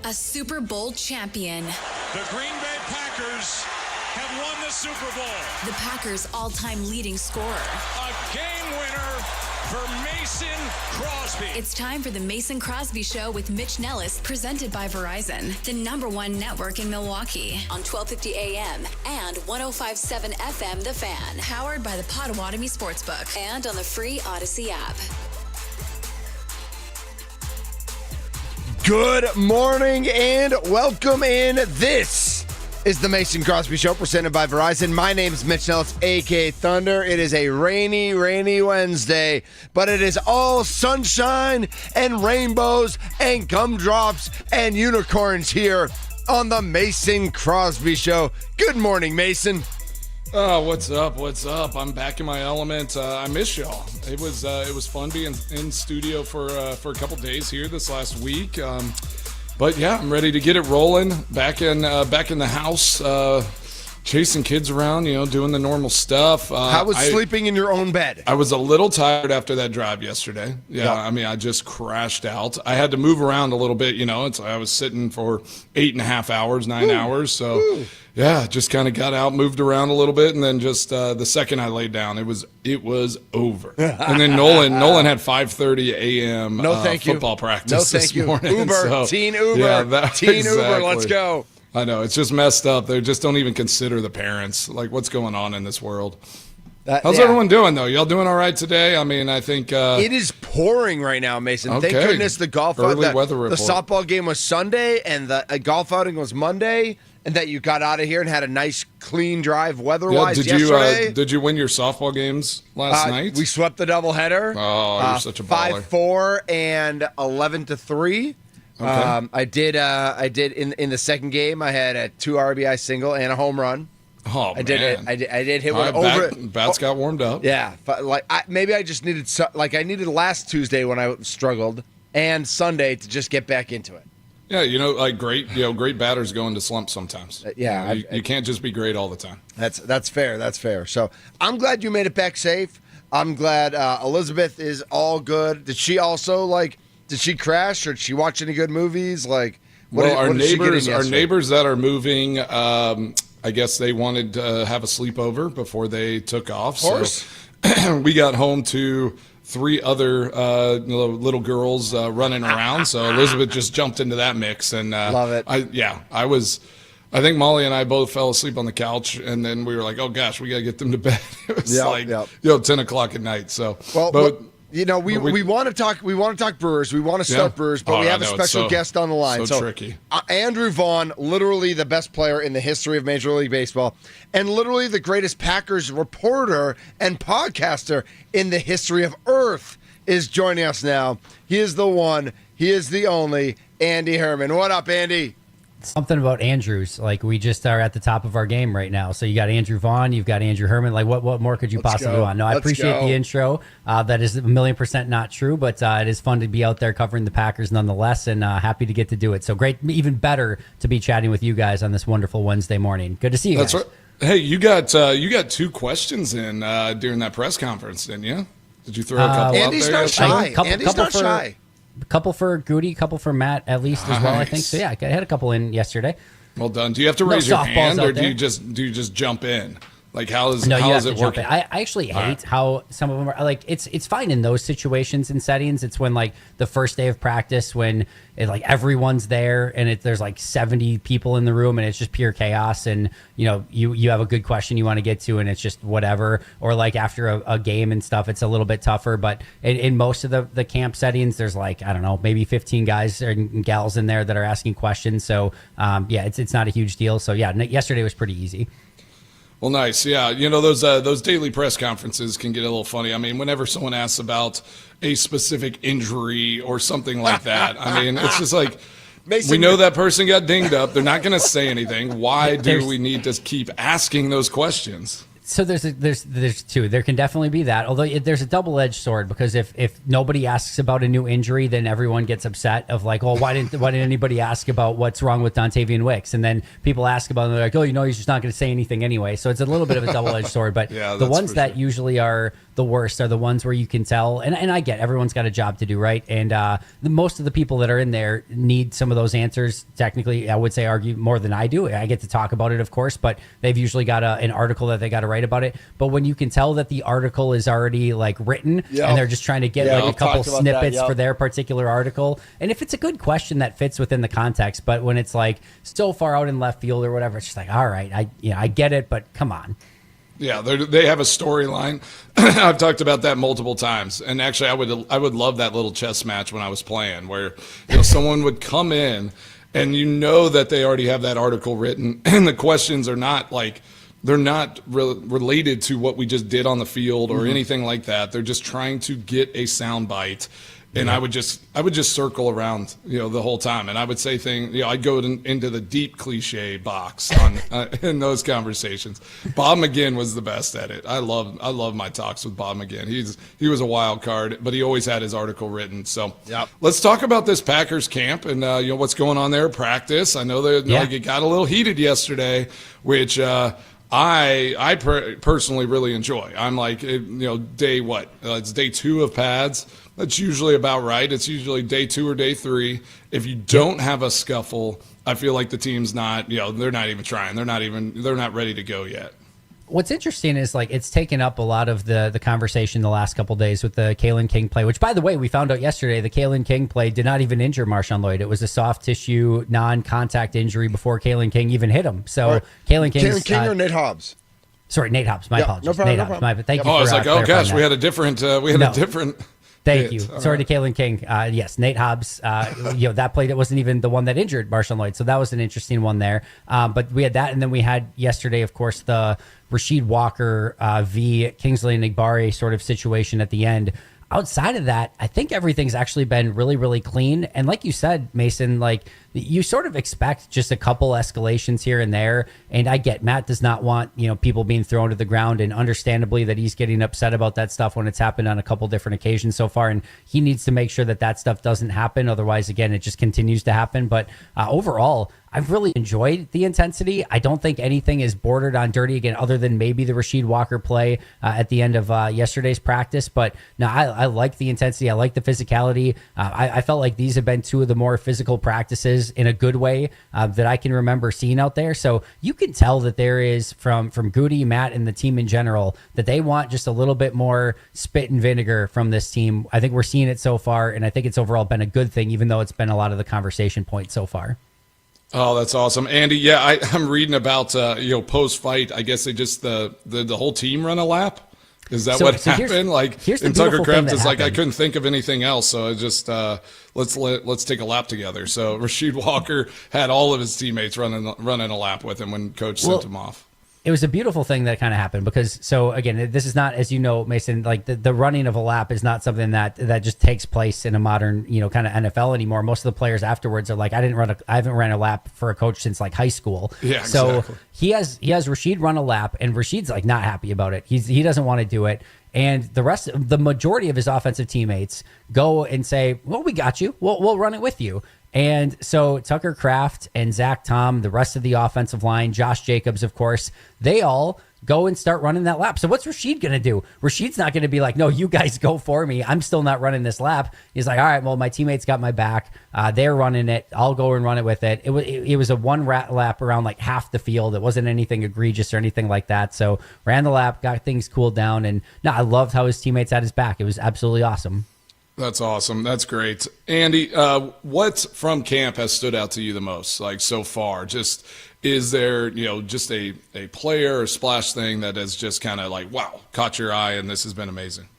A Super Bowl champion. The Green Bay Packers have won the Super Bowl. The Packers' all-time leading scorer. A game winner for Mason Crosby. It's time for the Mason Crosby Show with Mitch Nelles, presented by Verizon, the #1 network in Milwaukee, on 1250 AM and 105.7 FM The Fan. Powered by the Potawatomi Sportsbook and on the free Odyssey app. Good morning and welcome in. This is the Mason Crosby Show presented by Verizon. My name is Mitch Nelles, a.k.a. Thunder. It is a rainy Wednesday, but it is all sunshine and rainbows and gumdrops and unicorns here on the Mason Crosby Show. Good morning, Mason. Oh, what's up? What's up? I'm back in my element. I miss y'all. It was fun being in studio for a couple days here this last week. But yeah, I'm ready to get it rolling. Back in the house, chasing kids around, doing the normal stuff. How was sleeping in your own bed? I was a little tired after that drive yesterday. Yeah, Yep. I mean, I just crashed out. I had to move around a little bit. I was sitting for 8.5 hours, 9 hours. So. Ooh. Yeah, just kind of got out, moved around a little bit, and then just the second I laid down, it was over. And then Nolan had 5:30 a.m. Football practice this morning. Uber, Teen Uber, Teen Uber, let's go. I know, it's just messed up. They just don't even consider the parents. Like, what's going on in this world? How's everyone doing, though? Y'all doing all right today? I mean, I think it is pouring right now, Mason. Okay. Thank goodness the golf Early weather report. The softball game was Sunday, and the golf outing was Monday. And that you got out of here and had a nice, clean drive weather-wise yesterday. Did you win your softball games last night? We swept the doubleheader. Oh, you're such a baller. 5-4 and 11-3. Okay. I did in the second game. I had a 2 RBI single and a home run. Oh, I did hit one right, over. Bats got warmed up. Yeah, but maybe I just needed I needed last Tuesday when I struggled and Sunday to just get back into it. Yeah, great batters go into slumps sometimes. You can't just be great all the time. That's fair. That's fair. So I'm glad you made it back safe. I'm glad Elizabeth is all good. Did she also did she crash or did she watch any good movies? Our neighbors that are moving, I guess they wanted to have a sleepover before they took off. Of course. So we got home to 3 other little girls running around. So Elizabeth just jumped into that mix, and love it. I think Molly and I both fell asleep on the couch, and then we were like, "Oh gosh, we gotta get them to bed." It was 10 o'clock at night. So, we want to talk. We want to talk Brewers. We want to start Brewers, but we have a special guest on the line. So tricky. Andrew Vaughn, literally the best player in the history of Major League Baseball, and literally the greatest Packers reporter and podcaster in the history of Earth, is joining us now. He is the one. He is the only. Andy Herman. What up, Andy? Something about Andrews. We just are at the top of our game right now. So you got Andrew Vaughn, you've got Andrew Herman. What more could you possibly want? No, I appreciate the intro. That is 1,000,000% not true, but it is fun to be out there covering the Packers nonetheless, and happy to get to do it. So great, even better to be chatting with you guys on this wonderful Wednesday morning. Good to see you guys. That's right. Hey, you got 2 questions in during that press conference, didn't you? Did you throw a couple Andy's out there? Not shy. Andy's not shy. A couple for Goody, a couple for Matt at least as well, I think. So yeah, I had a couple in yesterday. Well done. Do you have to raise your hand, or do you just jump in? How is it working? I actually hate how some of them are it's fine in those situations and settings. It's when the first day of practice when everyone's there and there's 70 people in the room and it's just pure chaos, and you have a good question you want to get to and it's just whatever, or after a game and stuff, it's a little bit tougher. But in most of the camp settings, there's I don't know, maybe 15 guys and gals in there that are asking questions. So it's not a huge deal. So yeah, yesterday was pretty easy. Well, nice. Yeah, those daily press conferences can get a little funny. I mean, whenever someone asks about a specific injury or something like that, I mean, it's just Mason, we know that person got dinged up. They're not going to say anything. Why do we need to keep asking those questions? So there's two. There can definitely be that. Although there's a double-edged sword, because if nobody asks about a new injury, then everyone gets upset of like, well, why didn't anybody ask about what's wrong with Dontavian Wicks? And then people ask about it, and they're like, oh, he's just not going to say anything anyway. So it's a little bit of a double-edged sword. But Yeah, the that's ones for that sure. usually are the worst are the ones where you can tell. And I get everyone's got a job to do, right? And most of the people that are in there need some of those answers. Technically, I would say argue more than I do. I get to talk about it, of course, but they've usually got an article that they got to write about it. But when you can tell that the article is already like written, Yep. and they're just trying to get Yeah, like a we've couple talked about snippets that, yep. for their particular article, and if it's a good question that fits within the context, but when it's like so far out in left field or whatever, it's just like, all right, I get it, but come on. Yeah, they have a storyline. I've talked about that multiple times, and actually, I would love that little chess match when I was playing, where someone would come in, and that they already have that article written, and the questions are not like they're not related to what we just did on the field or anything like that. They're just trying to get a sound bite. And I would just circle around, the whole time, and I would say things. I'd go into the deep cliche box in those conversations. Bob McGinn was the best at it. I love my talks with Bob McGinn. He was a wild card, but he always had his article written. So let's talk about this Packers camp and what's going on there. Practice. I know that it got a little heated yesterday, which. I personally really enjoy. I'm like, day what? It's day 2 of pads. That's usually about right. It's usually day 2 or day 3. If you don't have a scuffle, I feel like the team's not, they're not even trying. They're not ready to go yet. What's interesting is like it's taken up a lot of the conversation the last couple of days with the Kalen King play, which, by the way, we found out yesterday the Kalen King play did not even injure Marshawn Lloyd. It was a soft tissue non-contact injury before Kalen King even hit him. So Right. Kalen King or Nate Hobbs? Sorry, Nate Hobbs. My apologies. no problem, Nate no Hobbs. problem. Thank you. Oh, I was for, like, oh clarifying gosh, that. we had a different. A different. Thank hit. you. All Sorry right. to Kalen King. Yes, Nate Hobbs. That play that wasn't even the one that injured Marshawn Lloyd. So that was an interesting one there. But we had that, and then we had yesterday, of course, the Rasheed Walker v. Kingsley Enagbare sort of situation at the end. Outside of that, I think everything's actually been really, really clean. And like you said, Mason, like you sort of expect just a couple escalations here and there. And I get Matt does not want, people being thrown to the ground, and understandably that he's getting upset about that stuff when it's happened on a couple different occasions so far. And he needs to make sure that stuff doesn't happen. Otherwise, again, it just continues to happen. But overall, I've really enjoyed the intensity. I don't think anything is bordered on dirty again, other than maybe the Rasheed Walker play at the end of yesterday's practice. But no, I like the intensity. I like the physicality. I felt like these have been 2 of the more physical practices in a good way that I can remember seeing out there. So you can tell that there is from Goody, Matt, and the team in general that they want just a little bit more spit and vinegar from this team. I think we're seeing it so far, and I think it's overall been a good thing, even though it's been a lot of the conversation points so far. Oh, that's awesome, Andy. Yeah, I'm reading about post fight. I guess they just the whole team run a lap. Is that what happened? Here's the and Tucker beautiful thing Kraft that is like, I happened. couldn't think of anything else, so I just let's take a lap together. So Rasheed Walker had all of his teammates running a lap with him when coach sent him off. It was a beautiful thing that kind of happened because, so again, this is not, as you know, Mason, like the running of a lap is not something that just takes place in a modern, kind of NFL anymore. Most of the players afterwards are like, I haven't ran a lap for a coach since like high school. Yeah, so exactly. he has Rasheed run a lap, and Rasheed's like not happy about it. He doesn't want to do it. And the majority of his offensive teammates go and say, well, we got you. We'll run it with you. And so Tucker Kraft and Zach Tom, the rest of the offensive line, Josh Jacobs, of course, they all go and start running that lap. So what's Rasheed going to do? Rasheed's not going to be like, no, you guys go for me. I'm still not running this lap. He's like, all right, well, my teammates got my back. They're running it. I'll go and run it with it. It was a one lap around like half the field. It wasn't anything egregious or anything like that. So ran the lap, got things cooled down. And no, I loved how his teammates had his back. It was absolutely awesome. That's awesome. That's great. Andy, what from camp has stood out to you the most, like so far? Just is there, just a player or splash thing that has just kind of like, wow, caught your eye and this has been amazing?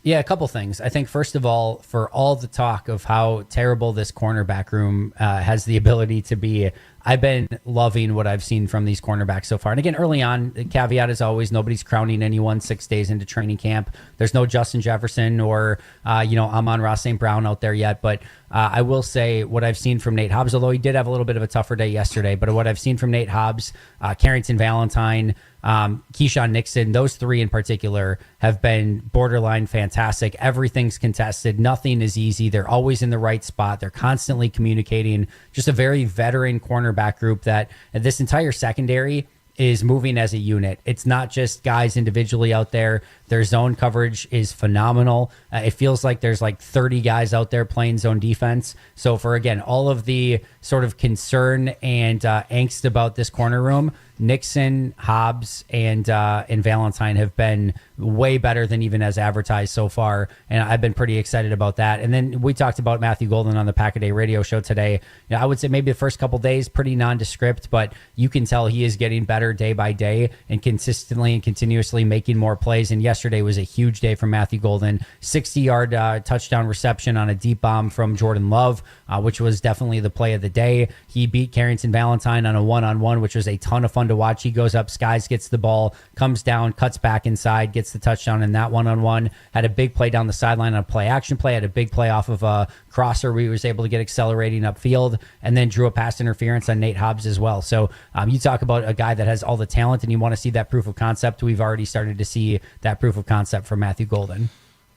Yeah, a couple things. I think, first of all, for all the talk of how terrible this cornerback room has the ability to be, I've been loving what I've seen from these cornerbacks so far. And again, early on, the caveat is always nobody's crowning anyone 6 days into training camp. There's no Justin Jefferson or, Amon-Ra St. Brown out there yet. But I will say what I've seen from Nate Hobbs, although he did have a little bit of a tougher day yesterday, but what I've seen from Nate Hobbs, Carrington Valentine, Keyshawn Nixon, those three in particular have been borderline fantastic. Everything's contested. Nothing is easy. They're always in the right spot. They're constantly communicating. Just a very veteran cornerback group that this entire secondary is moving as a unit. It's not just guys individually out there. Their zone coverage is phenomenal. It feels like there's like 30 guys out there playing zone defense. So for, again, all of the sort of concern and angst about this corner room, Nixon, Hobbs, and Valentine have been way better than even as advertised so far, and I've been pretty excited about that. And then we talked about Matthew Golden on the Pack-A-Day radio show today. You know, I would say maybe the first couple days pretty nondescript, but you can tell he is getting better day by day and consistently and continuously making more plays. And yesterday was a huge day for Matthew Golden. 60-yard touchdown reception on a deep bomb from Jordan Love, which was definitely the play of the day. He beat Carrington Valentine on a one-on-one, which was a ton of fun to watch. He goes up, skies, gets the ball, comes down, cuts back inside, gets the touchdown in that one-on-one. Had a big play down the sideline on a play-action play. Had a big play off of a crosser where he was able to get accelerating upfield, and then drew a pass interference on Nate Hobbs as well. So you talk about a guy that has all the talent and you want to see that proof of concept. We've already started to see that proof of concept from Matthew Golden.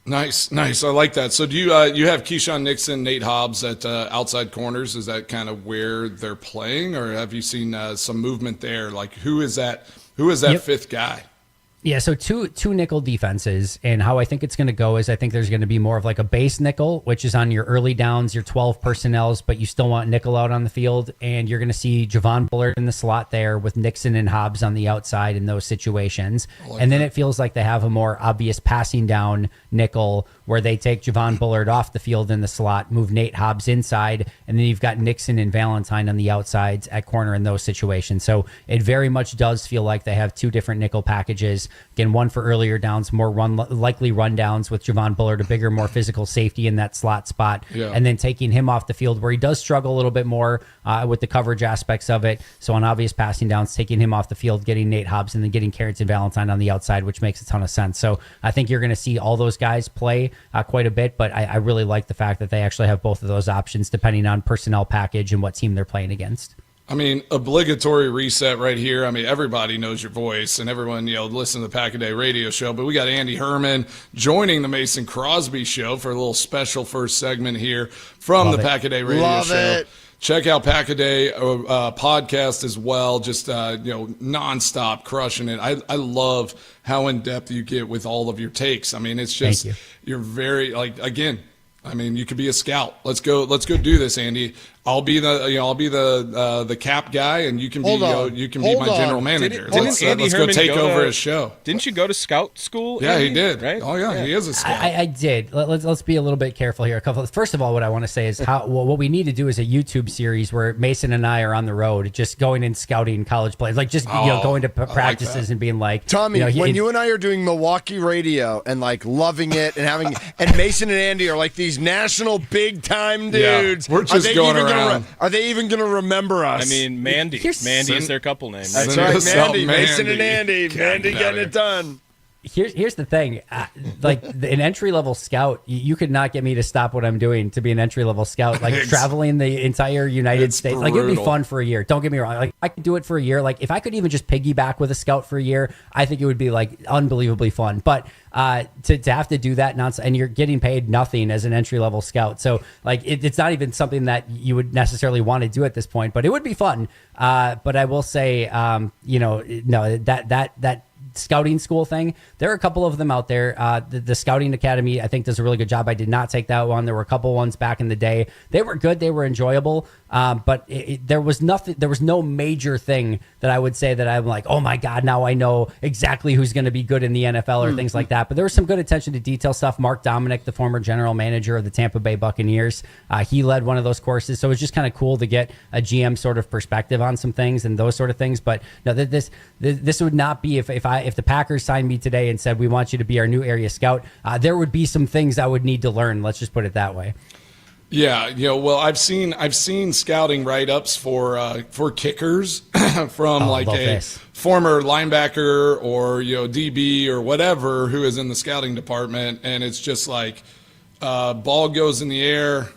Nice. I like that. So do you you have Keyshawn Nixon, Nate Hobbs at outside corners? Is that kind of where they're playing, or have you seen some movement there? Like who is that Yep. fifth guy? Yeah, so two nickel defenses, and how I think it's going to go is I think there's going to be more of like a base nickel, which is on your early downs, your 12 personnels, but you still want nickel out on the field, and you're going to see Javon Bullard in the slot there with Nixon and Hobbs on the outside in those situations. And then it feels like they have a more obvious passing down nickel where they take Javon Bullard off the field in the slot, move Nate Hobbs inside, and then you've got Nixon and Valentine on the outsides at corner in those situations. So it very much does feel like they have two different nickel packages. Again, one for earlier downs, more likely run downs with Javon Bullard, a bigger, more physical safety in that slot spot, and then taking him off the field where he does struggle a little bit more with the coverage aspects of it. So on obvious passing downs, taking him off the field, getting Nate Hobbs, and then getting Carrington Valentine on the outside, which makes a ton of sense. So I think you're going to see all those guys play quite a bit, but I really like the fact that they actually have both of those options depending on personnel package and what team they're playing against. I mean, obligatory reset right here. I mean, everybody knows your voice, and everyone, listen to the Pack-A-Day radio show. But we got Andy Herman joining the Mason Crosby show for a little special first segment here from the Pack-A-Day radio show. It. Check out Pack-A-Day podcast as well. Just nonstop crushing it. I love how in depth you get with all of your takes. I mean, it's just you're very again. I mean, you could be a scout. Let's go do this, Andy. I'll be the cap guy, and you can be my general manager. Let's go take over his show. Didn't you go to scout school? Yeah, Andy? he did. Right? Oh yeah, he is a scout. I did. Let's be a little bit careful here. First of all, what I want to say is what we need to do is a YouTube series where Mason and I are on the road, just going and scouting college players, going to practices and being like, Tommy, when you and I are doing Milwaukee radio and loving it and having, and Mason and Andy are like these national big time dudes. Yeah, we're just going around. Are they even going to remember us? I mean, Mandy is their couple name. That's right, Mandy. Mason and Andy. Mandy getting it done. Here's the thing, an entry-level scout, you could not get me to stop what I'm doing to be an entry-level scout, traveling the entire United States. Brutal. It'd be fun for a year. Don't get me wrong. I could do it for a year. If I could even just piggyback with a scout for a year, I think it would be unbelievably fun. But to have to do that nonsense, and you're getting paid nothing as an entry-level scout. So it's not even something that you would necessarily want to do at this point, but it would be fun. But I will say, that scouting school thing, there are a couple of them out there. The Scouting Academy, I think, does a really good job. I did not take that one. There were a couple ones back in the day. They were good. They were enjoyable. But there was no major thing that I would say that I'm like, oh my God, now I know exactly who's going to be good in the NFL or things like that. But there was some good attention to detail stuff. Mark Dominic, the former general manager of the Tampa Bay Buccaneers, he led one of those courses. So it was just kind of cool to get a GM sort of perspective on some things and those sort of things. But no, this would not be if the Packers signed me today and said, we want you to be our new area scout, there would be some things I would need to learn. Let's just put it that way. Yeah, well, I've seen scouting write-ups for kickers from a former linebacker or DB or whatever who is in the scouting department, and it's just ball goes in the air,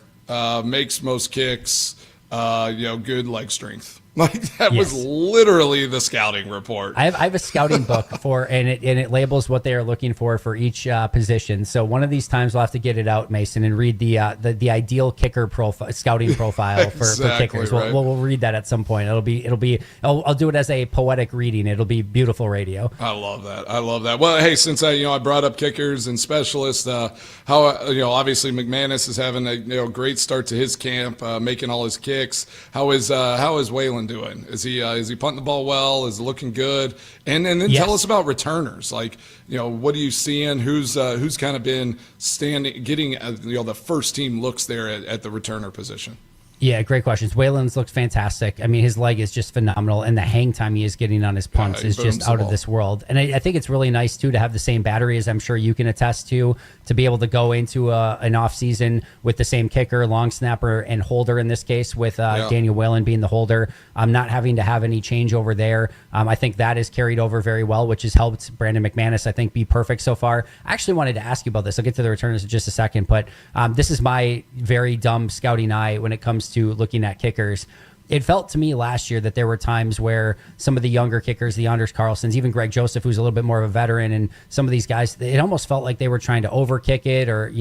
makes most kicks, good leg strength. Like that was literally the scouting report. I have a scouting book and it labels what they are looking for each position. So one of these times we'll have to get it out, Mason, and read the ideal kicker profile, scouting profile for kickers. Right. We'll read that at some point. I'll do it as a poetic reading. It'll be beautiful radio. I love that. Well, hey, since I brought up kickers and specialists, how obviously McManus is having a great start to his camp, making all his kicks. How is Waylon doing? Is he punting the ball well? Is it looking good? And then tell us about returners. Like, what are you seeing? Who's kind of been getting the first team looks there at the returner position? Yeah, great questions. Waylon's looked fantastic. I mean, his leg is just phenomenal, and the hang time he is getting on his punts is just out of this world. And I think it's really nice, too, to have the same battery, as I'm sure you can attest to be able to go into an offseason with the same kicker, long snapper, and holder in this case, with Daniel Waylon being the holder. Not having to have any changeover there. I think that is carried over very well, which has helped Brandon McManus, I think, be perfect so far. I actually wanted to ask you about this. I'll get to the returners in just a second, but this is my very dumb scouting eye when it comes to looking at kickers. It felt to me last year that there were times where some of the younger kickers, the Anders Carlsons, even Greg Joseph, who's a little bit more of a veteran, and some of these guys, it almost felt like they were trying to overkick it or,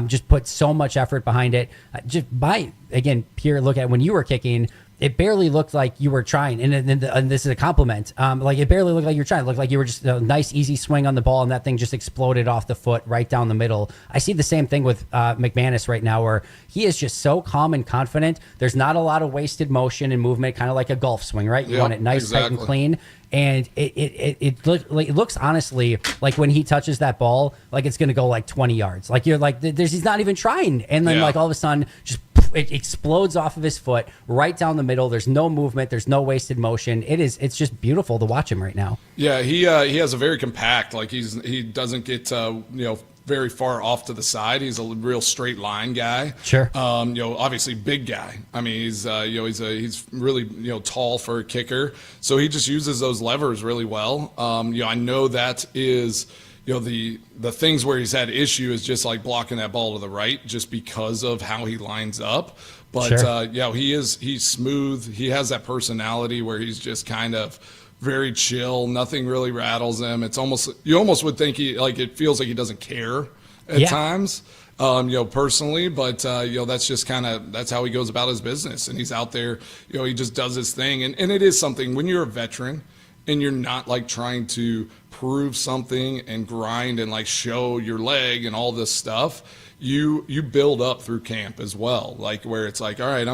just put so much effort behind it. Just by, again, pure look at when you were kicking, it barely looked like you were trying, and this is a compliment. Like it barely looked like you were trying. It looked like you were just a nice, easy swing on the ball, and that thing just exploded off the foot right down the middle. I see the same thing with McManus right now, where he is just so calm and confident. There's not a lot of wasted motion and movement, kind of like a golf swing, right? You want it nice, tight, and clean. And it looks honestly like when he touches that ball, like it's going to go like 20 yards. Like you're like, he's not even trying, and then like all of a sudden, just it explodes off of his foot right down the middle. There's no movement. There's no wasted motion. It's just beautiful to watch him right now. Yeah, he has a very compact. Like he doesn't get very far off to the side. He's a real straight line guy. Sure. Obviously big guy. I mean, he's really tall for a kicker. So he just uses those levers really well. I know that is. The things where he's had issue is just like blocking that ball to the right just because of how he lines up. But sure. He's smooth. He has that personality where he's just kind of very chill. Nothing really rattles him. You almost would think it feels like he doesn't care at times. Personally, but that's just that's how he goes about his business, and he's out there. He just does his thing, and it is something when you're a veteran and you're not like trying to prove something and grind and like show your leg and all this stuff. You build up through camp as well, like where it's like, all right,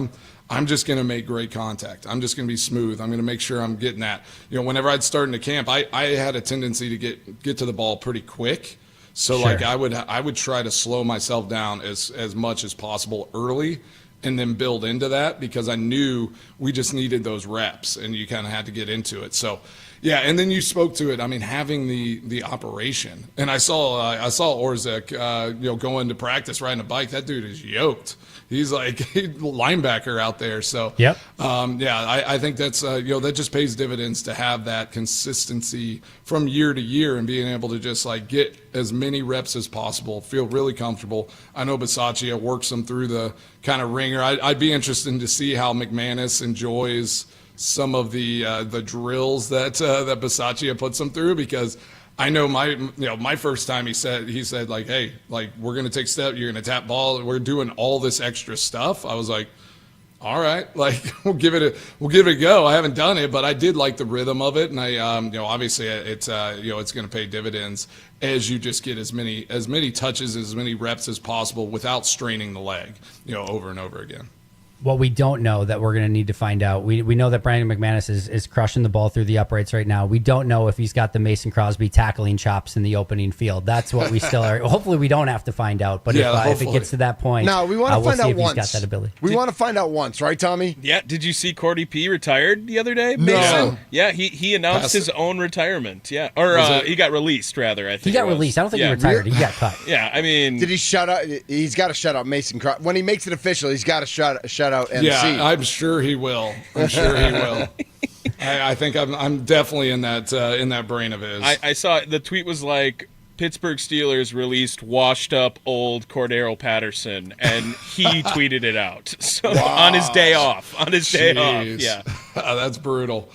I'm just going to make great contact. I'm just going to be smooth. I'm going to make sure I'm getting that. Whenever I'd start into camp, I had a tendency to get to the ball pretty quick. So sure. like I would try to slow myself down as much as possible early and then build into that, because I knew we just needed those reps and you kind of had to get into it. So yeah, and then you spoke to it. I mean, having the operation, and I saw Orzek, going to practice riding a bike. That dude is yoked. He's like linebacker out there. So yep. I think that's that just pays dividends to have that consistency from year to year and being able to just like get as many reps as possible, feel really comfortable. I know Bisaccia works them through the kind of ringer. I'd be interested to see how McManus enjoys some of the drills that Bisaccia puts them through, because I know my first time he said like, hey, like we're gonna take step, you're gonna tap ball, we're doing all this extra stuff. I was like, all right, like we'll give it a go. I haven't done it, but I did like the rhythm of it, and I obviously it's gonna pay dividends as you just get as many touches, as many reps as possible without straining the leg, over and over again. What we don't know that we're going to need to find out. We know that Brandon McManus is crushing the ball through the uprights right now. We don't know if he's got the Mason Crosby tackling chops in the opening field. That's what we still are. Hopefully we don't have to find out. But if it gets to that point, no, we want to find out if once. He's got that ability. We want to find out once, right, Tommy? Yeah. Did you see Cordy P retired the other day? No. Mason? Yeah, he announced his own retirement. Yeah, or he got released rather. I think he got released. I don't think he retired. He got cut. Yeah, I mean, did he shut out? He's got to shut out Mason Crosby when he makes it official. He's got to shut out MC. Yeah, I'm sure he will. I think I'm definitely in that brain of his. I saw the tweet was like, Pittsburgh Steelers released washed up old Cordero Patterson, and he tweeted it out. So on his day off. Yeah. That's brutal.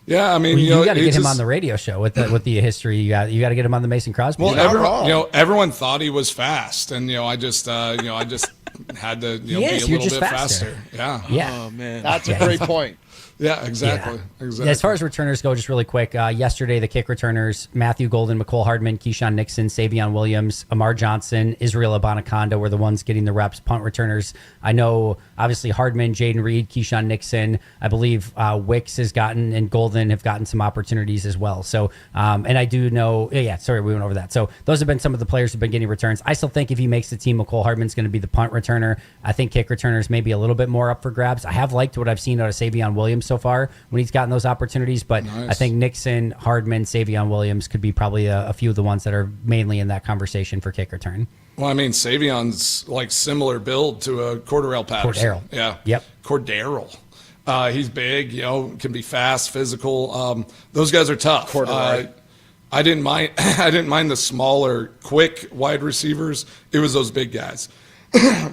Yeah, I mean, well, you got to get him on the radio show with the history. You got to get him on the Mason Crosby. Well, everyone thought he was fast, and I just had to be a little bit faster. Yeah. Oh man, that's a great point. Yeah, exactly. Yeah, as far as returners go, just really quick, yesterday the kick returners, Matthew Golden, McCole Hardman, Keyshawn Nixon, Savion Williams, Amar Johnson, Israel Abanikanda were the ones getting the reps. Punt returners, I know, obviously Hardman, Jaden Reed, Keyshawn Nixon, I believe Wicks has gotten, and Golden have gotten some opportunities as well. So, and I do know, sorry, we went over that. So those have been some of the players who've been getting returns. I still think if he makes the team, McCole Hardman's going to be the punt returner. I think kick returners may be a little bit more up for grabs. I have liked what I've seen out of Savion Williams so far when he's gotten those opportunities, but nice. I think Nixon, Hardman, Savion Williams could be probably a few of the ones that are mainly in that conversation for kick return. Well, I mean, Savion's like similar build to a Cordero Patterson. Cordero. Yeah. Yep. Cordero. He's big, can be fast, physical. Those guys are tough. I didn't mind the smaller, quick wide receivers. It was those big guys.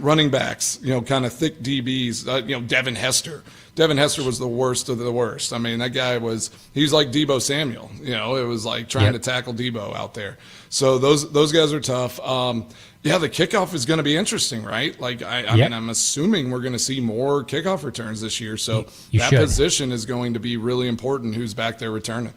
Running backs, kind of thick DBs, Devin Hester. Devin Hester was the worst of the worst. I mean, that guy he's like Deebo Samuel. It was like trying to tackle Deebo out there. So those guys are tough. The kickoff is going to be interesting, right? Like, I mean, I'm assuming we're going to see more kickoff returns this year. So that position is going to be really important, who's back there returning.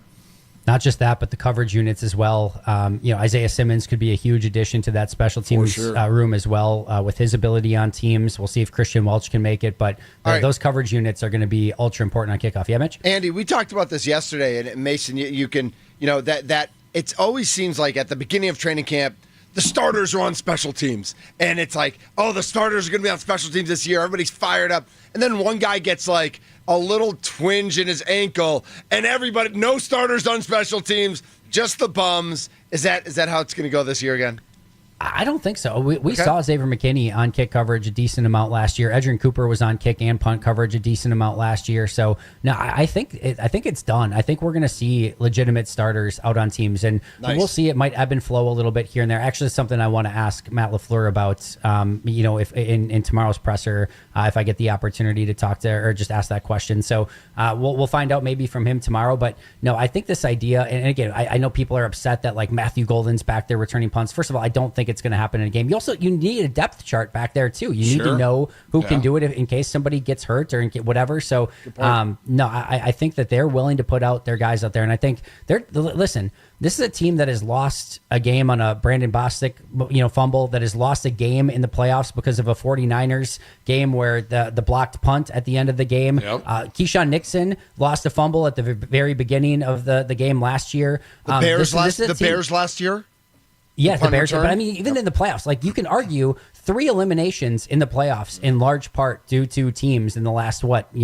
Not just that, but the coverage units as well. Isaiah Simmons could be a huge addition to that special teams room as well with his ability on teams. We'll see if Christian Welch can make it, but those coverage units are going to be ultra important on kickoff. Yeah, Mitch? Andy, we talked about this yesterday, and Mason, you can, that it always seems like at the beginning of training camp, the starters are on special teams. And it's like, the starters are going to be on special teams this year. Everybody's fired up. And then one guy gets like a little twinge in his ankle, and everybody, no starters on special teams, just the bums. Is that how it's going to go this year again? I don't think so. We saw Xavier McKinney on kick coverage a decent amount last year. Edgerrin Cooper was on kick and punt coverage a decent amount last year. So no, I think it's done. I think we're going to see legitimate starters out on teams, and we'll see. It might ebb and flow a little bit here and there. Actually, it's something I want to ask Matt LaFleur about. If in tomorrow's presser, if I get the opportunity to talk to or just ask that question. So we'll find out maybe from him tomorrow. But no, I think this idea, and again, I know people are upset that like Matthew Golden's back there returning punts. First of all, I don't think it's going to happen in a game. You need a depth chart back there too. You need to know who can do it in case somebody gets hurt or whatever. So I think that they're willing to put out their guys out there, and I think listen. This is a team that has lost a game on a Brandon Bostic, fumble, that has lost a game in the playoffs because of a 49ers game where the blocked punt at the end of the game. Yep. Keyshawn Nixon lost a fumble at the very beginning of the game last year. The Bears last year? Yeah, the Bears. But I mean, even in the playoffs, like you can argue 3 eliminations in the playoffs in large part due to teams in the last, 11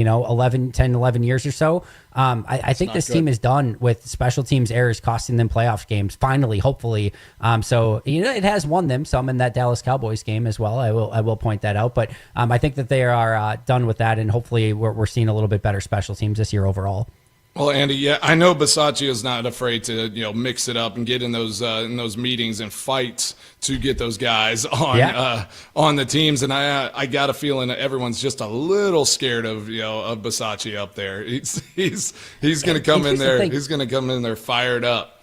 years or so. I think this team is done with special teams errors costing them playoff games, finally, hopefully. So it has won them some in that Dallas Cowboys game as well. I will point that out. But I think that they are done with that, and hopefully we're seeing a little bit better special teams this year overall. Well, Andy, I know Bisaccia is not afraid to mix it up and get in those meetings and fights to get those guys on the teams, and I got a feeling that everyone's just a little scared of Bisaccia up there. He's going to come in there. He's going to come in there fired up.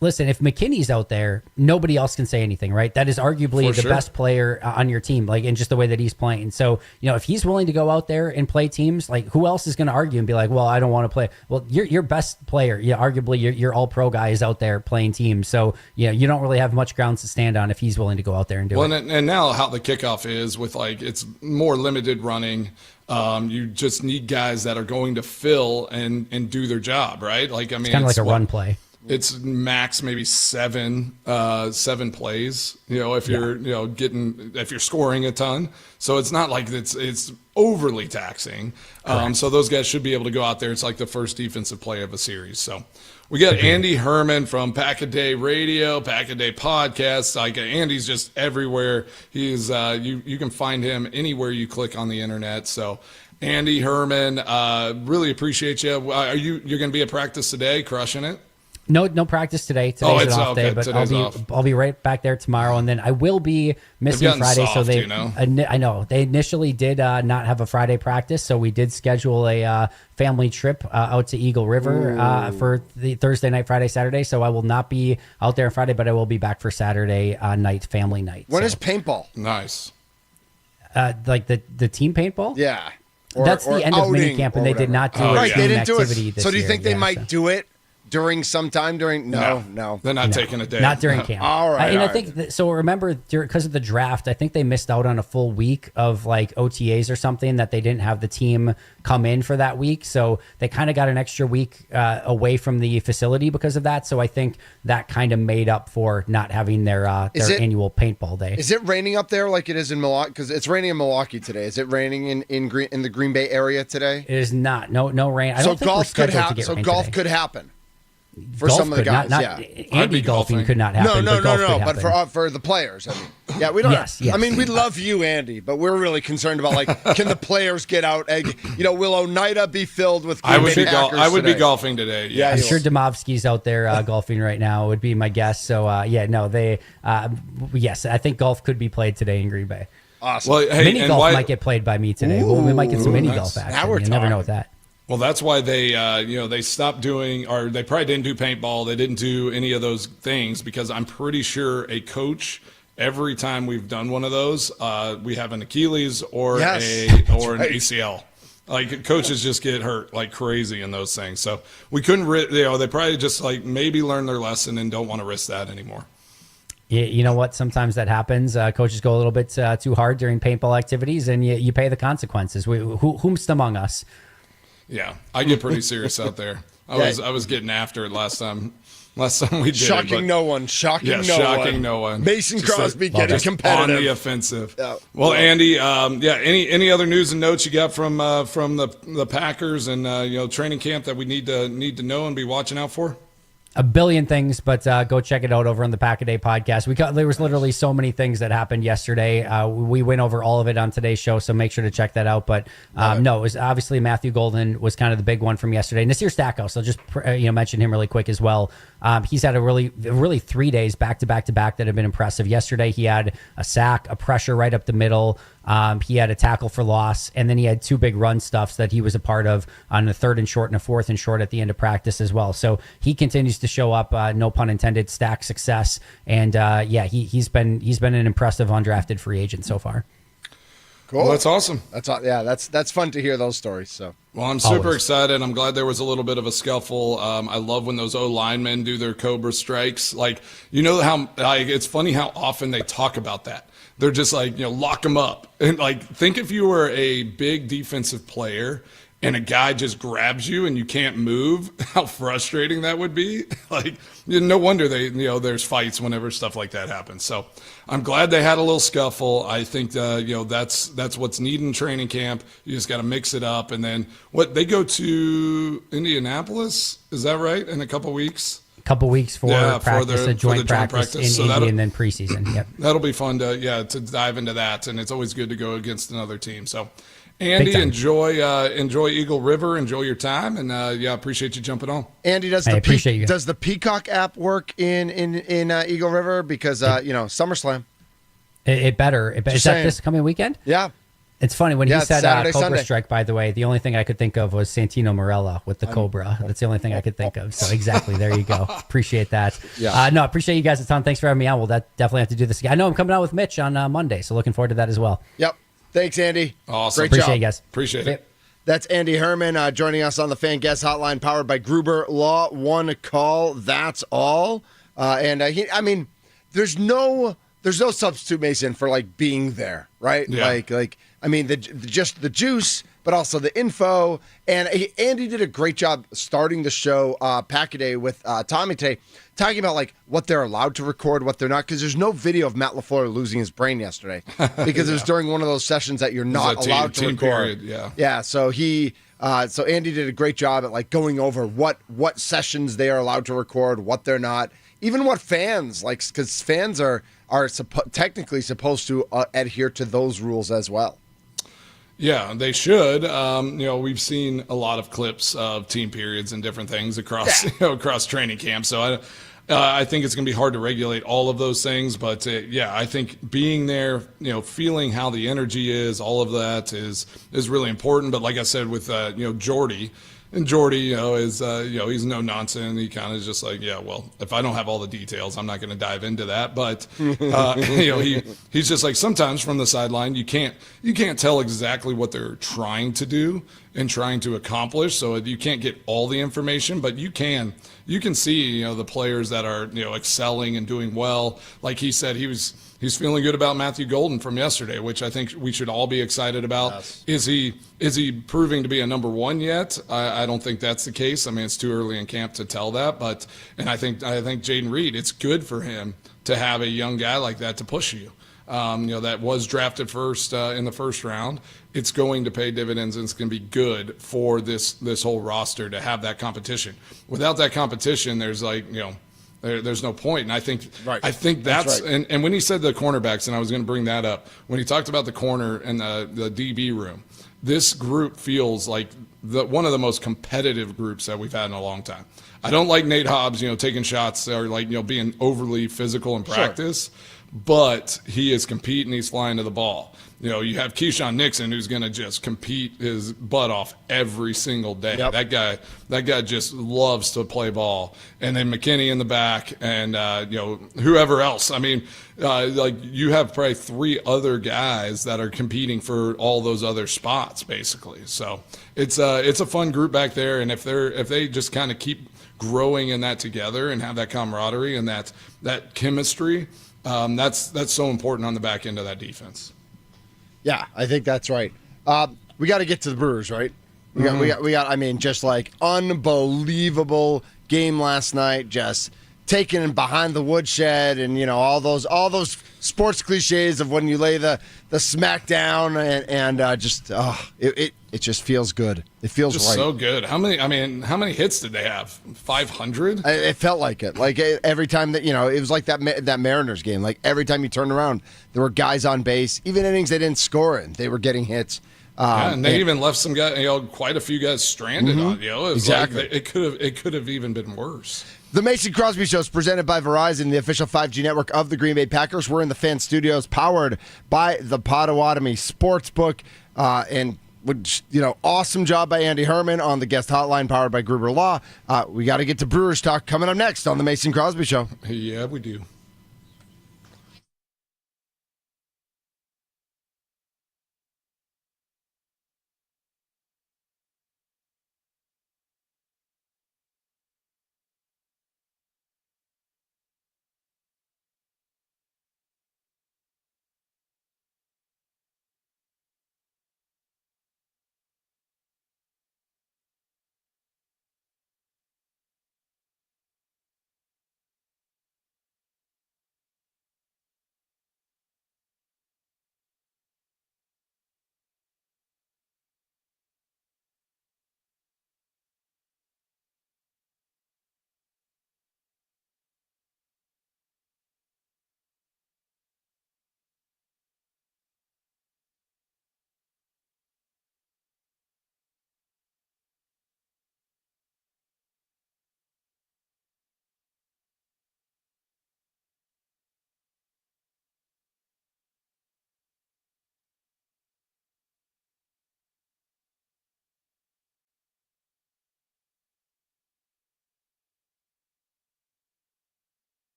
Listen, if McKinney's out there, nobody else can say anything, right? That is arguably the best player on your team, like in just the way that he's playing. So, if he's willing to go out there and play teams, like who else is going to argue and be like, well, I don't want to play? Well, your best player, arguably your all-pro guy is out there playing teams. So, you don't really have much grounds to stand on if he's willing to go out there and do it. And now how the kickoff is with it's more limited running. You just need guys that are going to fill and do their job, right? Like, I mean, it's kind of like a run play. It's max maybe seven plays, if you're if you're scoring a ton. So it's not like it's overly taxing. So those guys should be able to go out there. It's like the first defensive play of a series. So we got Andy Herman from Pack a Day Radio, Pack a Day Podcast. Like Andy's just everywhere. He's you can find him anywhere you click on the internet. So Andy Herman, really appreciate you. You're going to be at practice today, crushing it? No practice today. Today's an off day, but I'll be right back there tomorrow, and then I will be missing Friday. Soft, so they, I know they initially did not have a Friday practice, so we did schedule a family trip out to Eagle River for the Thursday night, Friday, Saturday. So I will not be out there on Friday, but I will be back for Saturday night, family night. When is paintball? Nice. Like the team paintball? Yeah. That's the end of minicamp, and they did not do a team activity this year. So do you think they might do it during some time during? No. They're not taking a day. Not during camp. All right. And I think, so remember, because of the draft, I think they missed out on a full week of like OTAs or something that they didn't have the team come in for that week. So they kind of got an extra week away from the facility because of that. So I think that kind of made up for not having their annual paintball day. Is it raining up there like it is in Milwaukee? Because it's raining in Milwaukee today. Is it raining in the Green Bay area today? It is not. No rain. I don't think we're scheduled to get rain golf today. could happen. For some of the guys, Andy golfing could not happen. No. But for the players, I mean, we don't. Yes. I mean, we love you, Andy, but we're really concerned about can the players get out? Will Oneida be filled with? I would be golfing today. Yeah, I'm sure Domovsky's out there golfing right now. Would be my guess. So yes, I think golf could be played today in Green Bay. Awesome. Well, mini golf might get played by me today. We might get some mini golf action. Now we're you never know with that. Well, that's why they, they stopped doing, or they probably didn't do paintball. They didn't do any of those things because I'm pretty sure a coach, every time we've done one of those, we have an Achilles or an ACL. Like coaches just get hurt like crazy in those things. So we couldn't, they probably just maybe learn their lesson and don't want to risk that anymore. You know what? Sometimes that happens. Coaches go a little bit too hard during paintball activities, and you pay the consequences. Whomst among us? Yeah, I get pretty serious out there. I was getting after it last time we did Shocking it. No one. Shocking no one. Mason Crosby getting competitive. On the offensive. Well, Andy, any other news and notes you got from the Packers and training camp that we need to know and be watching out for? A billion things, but go check it out over on the Pack a Day podcast. There was literally so many things that happened yesterday. We went over all of it on today's show, so make sure to check that out. But it was obviously Matthew Golden was kind of the big one from yesterday. Nasir Stackhouse, I'll just mention him really quick as well. He's had a really 3 days back to back that have been impressive. Yesterday he had a sack, a pressure right up the middle. He had a tackle for loss, and then he had two big run stuffs that he was a part of on a 3rd and short and a 4th and short at the end of practice as well. So he continues to show up, no pun intended, stack success. And he's been an impressive undrafted free agent so far. Cool. Well, that's awesome. That's fun to hear those stories. So. Well, I'm super excited. I'm glad there was a little bit of a scuffle. I love when those O-linemen do their Cobra strikes. How it's funny how often they talk about that. They're just lock them up. And think if you were a big defensive player and a guy just grabs you and you can't move, how frustrating that would be. No wonder there's fights whenever stuff like that happens. So I'm glad they had a little scuffle. I think, that's what's needed in training camp. You just got to mix it up. And then they go to Indianapolis, is that right? In a couple weeks? Couple weeks for practice, a joint practice in Indy, and then preseason. Yep, that'll be fun to dive into that, and it's always good to go against another team. So, Andy, enjoy Eagle River, enjoy your time, and appreciate you jumping on. Andy, does the Peacock app work in Eagle River? Because SummerSlam. It better. Is that this coming weekend? Yeah. It's funny when he said Saturday, Cobra Sunday. Strike, by the way, the only thing I could think of was Santino Marella with the Cobra. That's the only thing I could think of. So exactly. There you go. Appreciate that. Yeah. I appreciate you guys a ton. Thanks for having me on. We'll definitely have to do this again. I know I'm coming out with Mitch on Monday, so looking forward to that as well. Yep. Thanks, Andy. Awesome. Great Appreciate job. you guys. Appreciate it. That's Andy Herman joining us on the Fan Guest Hotline, powered by Gruber Law. One call. That's all. There's no substitute, Mason, for being there, right? Yeah. Just the juice, but also the info. And Andy did a great job starting the show, Pack-A-Day with Tommy today, talking about what they're allowed to record, what they're not, because there's no video of Matt LaFleur losing his brain yesterday because it was during one of those sessions that you're not allowed to record. Period, yeah. So so Andy did a great job at going over what sessions they are allowed to record, what they're not, even what fans because fans are technically supposed to adhere to those rules as well. Yeah, they should. We've seen a lot of clips of team periods and different things across across training camp. So I think it's going to be hard to regulate all of those things. But I think being there, feeling how the energy is, all of that is really important. But like I said, with Jordy. And Jordy, is he's no nonsense. He kind of just like, yeah, well, if I don't have all the details, I'm not going to dive into that. But he's just like, sometimes from the sideline, you can't tell exactly what they're trying to do and trying to accomplish. So you can't get all the information, but you can see the players that are excelling and doing well. Like he said, he's feeling good about Matthew Golden from yesterday, which I think we should all be excited about. Yes. Is he proving to be a number one yet? I don't think that's the case. I mean, it's too early in camp to tell that. And I think Jaden Reed, it's good for him to have a young guy like that to push you. That was drafted first in the first round. It's going to pay dividends, and it's going to be good for this whole roster to have that competition. Without that competition, there's there's no point. And I think that's right. And when he said the cornerbacks, and I was going to bring that up, when he talked about the corner and the DB room, this group feels like one of the most competitive groups that we've had in a long time. I don't like Nate Hobbs, taking shots or being overly physical in practice, but he is competing. He's flying to the ball. You have Keyshawn Nixon, who's going to just compete his butt off every single day. Yep. That guy just loves to play ball. And then McKinney in the back, and whoever else. I mean, you have probably three other guys that are competing for all those other spots, basically. So it's a fun group back there. And if they just kind of keep growing in that together and have that camaraderie and that chemistry, that's so important on the back end of that defense. Yeah, I think that's right. We got to get to the Brewers, right? We got. I mean, just like unbelievable game last night. Just taken behind the woodshed, and all those sports cliches of when you lay the smack down, and it just feels good. It feels just right. So good. How many hits did they have? 500? It felt like it. Like every time that it was like that Mariners game. Like every time you turned around, there were guys on base. Even innings they didn't score in, they were getting hits. And they even left some guys, quite a few guys stranded on. It was exactly. Like it could have even been worse. The Mason Crosby Show is presented by Verizon, the official 5G network of the Green Bay Packers. We're in the Fan Studios, powered by the Potawatomi Sportsbook, and awesome job by Andy Herman on the guest hotline, powered by Gruber Law. We got to get to Brewers talk coming up next on the Mason Crosby Show. Yeah, we do.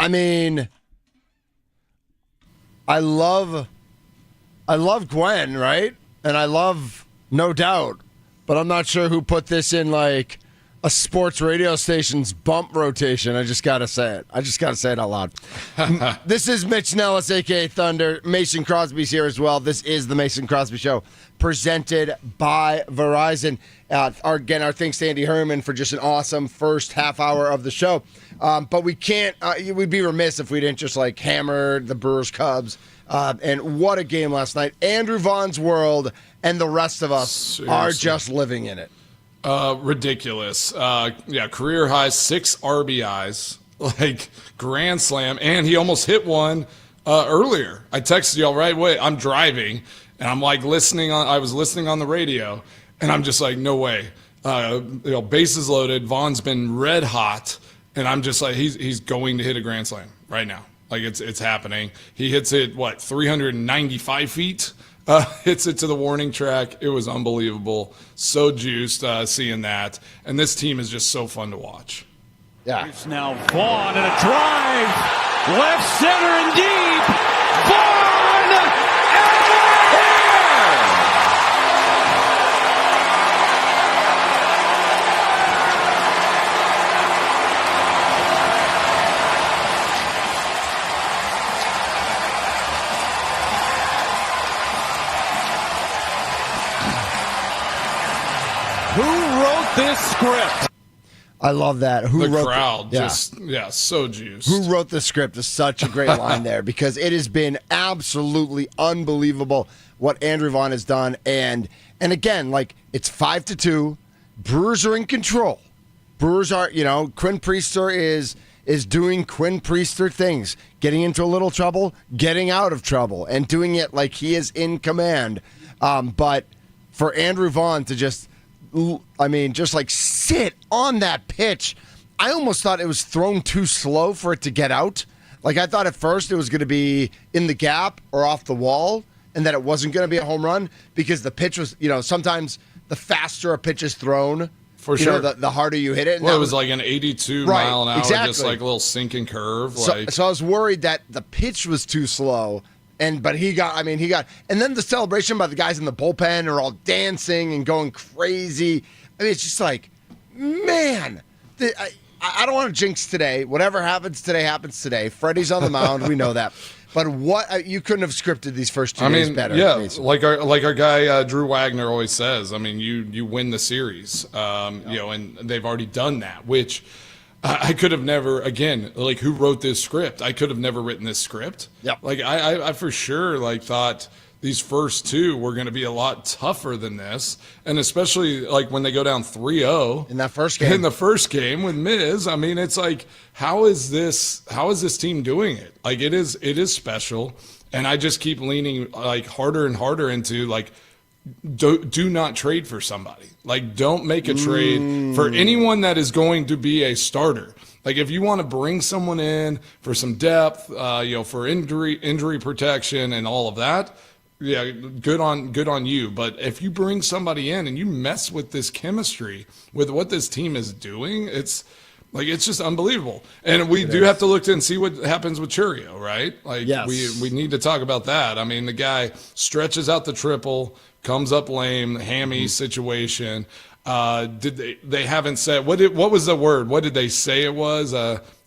I mean, I love Gwen, right? And I love No Doubt, but I'm not sure who put this in like a sports radio station's bump rotation. I just got to say it. I just got to say it out loud. This is Mitch Nelles, a.k.a. Thunder. Mason Crosby's here as well. This is the Mason Crosby Show, presented by Verizon. Our thanks to Andy Herman for just an awesome first half hour of the show. But we can't, we'd be remiss if we didn't just like hammer the Brewers Cubs. And what a game last night. Andrew Vaughn's world and the rest of us are just living in it. Ridiculous. Career high 6 RBIs, like grand slam, and he almost hit one earlier. I texted y'all right away. I'm driving, and I'm like I was listening on the radio, and I'm just like, no way. Bases loaded. Vaughn's been red hot, and I'm just like, he's going to hit a grand slam right now. Like it's happening. He hits it 395 feet. Hits it to the warning track. It was unbelievable. So juiced seeing that. And this team is just so fun to watch. Yeah. It's now Vaughn and a drive. Left center and deep. Vaughn out of here! Who wrote this script? I love that. The crowd so juiced. Who wrote the script is such a great line there, because it has been absolutely unbelievable what Andrew Vaughn has done. And again, like, it's 5-2. Brewers are in control. Brewers are, Quinn Priester is doing Quinn Priester things, getting into a little trouble, getting out of trouble, and doing it like he is in command. But for Andrew Vaughn to just like sit on that pitch. I almost thought it was thrown too slow for it to get out. Like, I thought at first it was going to be in the gap or off the wall, and that it wasn't going to be a home run, because the pitch was, sometimes the faster a pitch is thrown, for sure, the harder you hit it. Well, it was like an 82 mile an hour, just like a little sinking curve. So I was worried that the pitch was too slow. But he got, and then the celebration by the guys in the bullpen are all dancing and going crazy. I mean, it's just like, man, I don't want to jinx today. Whatever happens today happens today. Freddie's on the mound, we know that. But you couldn't have scripted these first 2 days better. Yeah, basically. like our guy Drew Wagner always says. I mean, you win the series, and they've already done that, which. I could have never, again, like, who wrote this script? I could have never written this script. Yep. Like, I for sure, thought these first 2 were going to be a lot tougher than this. And especially, when they go down 3-0. In that first game. In the first game with Miz, I mean, it's like, how is this team doing it? Like, it is special. And I just keep leaning, harder and harder into, do not trade for somebody. Like, don't make a trade for anyone that is going to be a starter. Like, if you want to bring someone in for some depth, for injury protection and all of that, yeah, good on you. But if you bring somebody in and you mess with this chemistry, with what this team is doing, it's just unbelievable. And we do have to look and see what happens with Churio, right? Like, yes. we need to talk about that. I mean, the guy stretches out the triple, comes up lame, hammy situation. They haven't said what was the word? What did they say it was?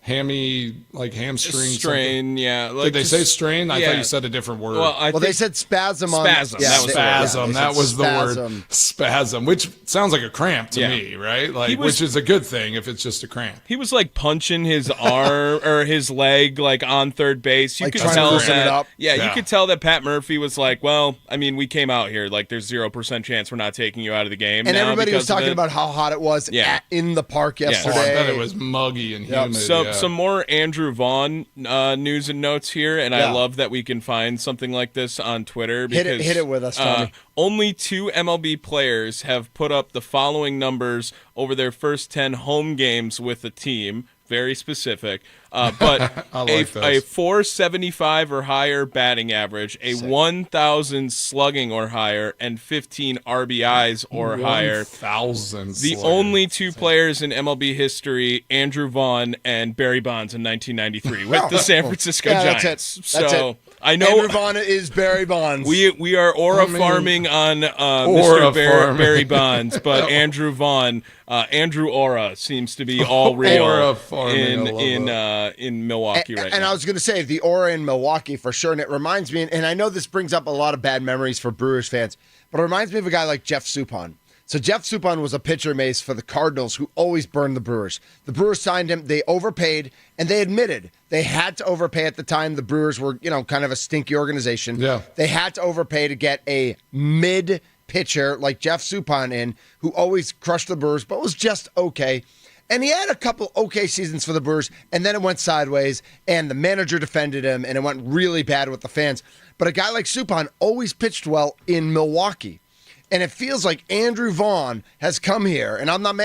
Hammy, like hamstring strain, something? yeah. Did they say strain? I thought you said a different word. Well, they said spasm. Spasm. Spasm. That was the spasm. word. Spasm, which sounds like a cramp to me, right? Which is a good thing if it's just a cramp. He was punching his arm or his leg on third base. You could trying to tell loosen it up. Yeah, you could tell that Pat Murphy was like, well, I mean, we came out here there's 0% chance we're not taking you out of the game. And now everybody was talking of about how hot it was in the park yesterday. Oh, I bet it was muggy and humid. Some more Andrew Vaughn news and notes here, and I love that we can find something like this on Twitter. Because, hit it with us, Tommy. Only 2 MLB players have put up the following numbers over their first 10 home games with the team. very specific. But I like a those. 475 or higher batting average, a 1,000 slugging or higher, and 15 RBIs or higher. 1,000. The only two players in MLB history, Andrew Vaughn and Barry Bonds in 1993 with the San Francisco Giants. That's it. So I know Andrew Vaughn is Barry Bonds. we are aura farming on Aura Mr. farming. Barry Bonds, but Andrew Vaughn, Andrew Aura seems to be all real Aura farming, in Milwaukee right and now. I was going to say the aura in Milwaukee for sure, and it reminds me, and I know this brings up a lot of bad memories for Brewers fans, but it reminds me of a guy like Jeff Suppan. So Jeff Suppan was a pitcher, Mace, for the Cardinals who always burned the Brewers. The Brewers signed him. They overpaid, and they admitted they had to overpay at the time. The Brewers were, kind of a stinky organization. Yeah. They had to overpay to get a mid pitcher like Jeff Suppan in, who always crushed the Brewers, but was just okay. And he had a couple okay seasons for the Brewers, and then it went sideways, and the manager defended him, and it went really bad with the fans. But a guy like Suppan always pitched well in Milwaukee. And it feels like Andrew Vaughn has come here, and I'm not.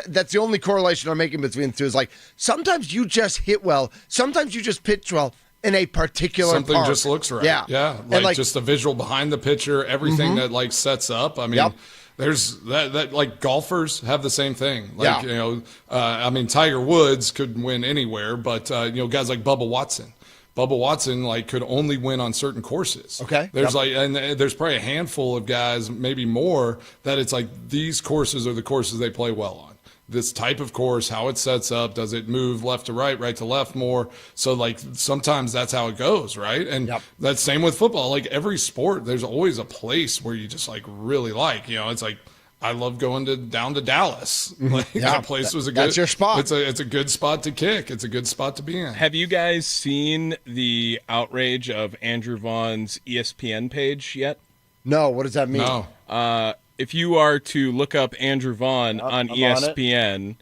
That's the only correlation I'm making between the two. Is like sometimes you just hit well, sometimes you just pitch well in a particular Something park. just looks right. Yeah, Like just the visual behind the pitcher, everything that like sets up. I mean, Yep. there's that like golfers have the same thing. Like Yeah. Tiger Woods could win anywhere, but guys like Bubba Watson like could only win on certain courses. Okay. There's Yep. and there's probably a handful of guys, maybe more, that it's like these courses are the courses they play well on. This type of course, how it sets up, does it move left to right to left more? So like sometimes that's how it goes, right? And Yep. that's same with football. Like every sport, there's always a place where you just like really like. It's like I love going down to Dallas. Like Yeah, that place was a good. that's your spot. It's a good spot to kick. It's a good spot to be in. Have you guys seen the outrage of Andrew Vaughn's ESPN page yet? No, what does that mean? No. If you are to look up Andrew Vaughn on I'm on it. ESPN,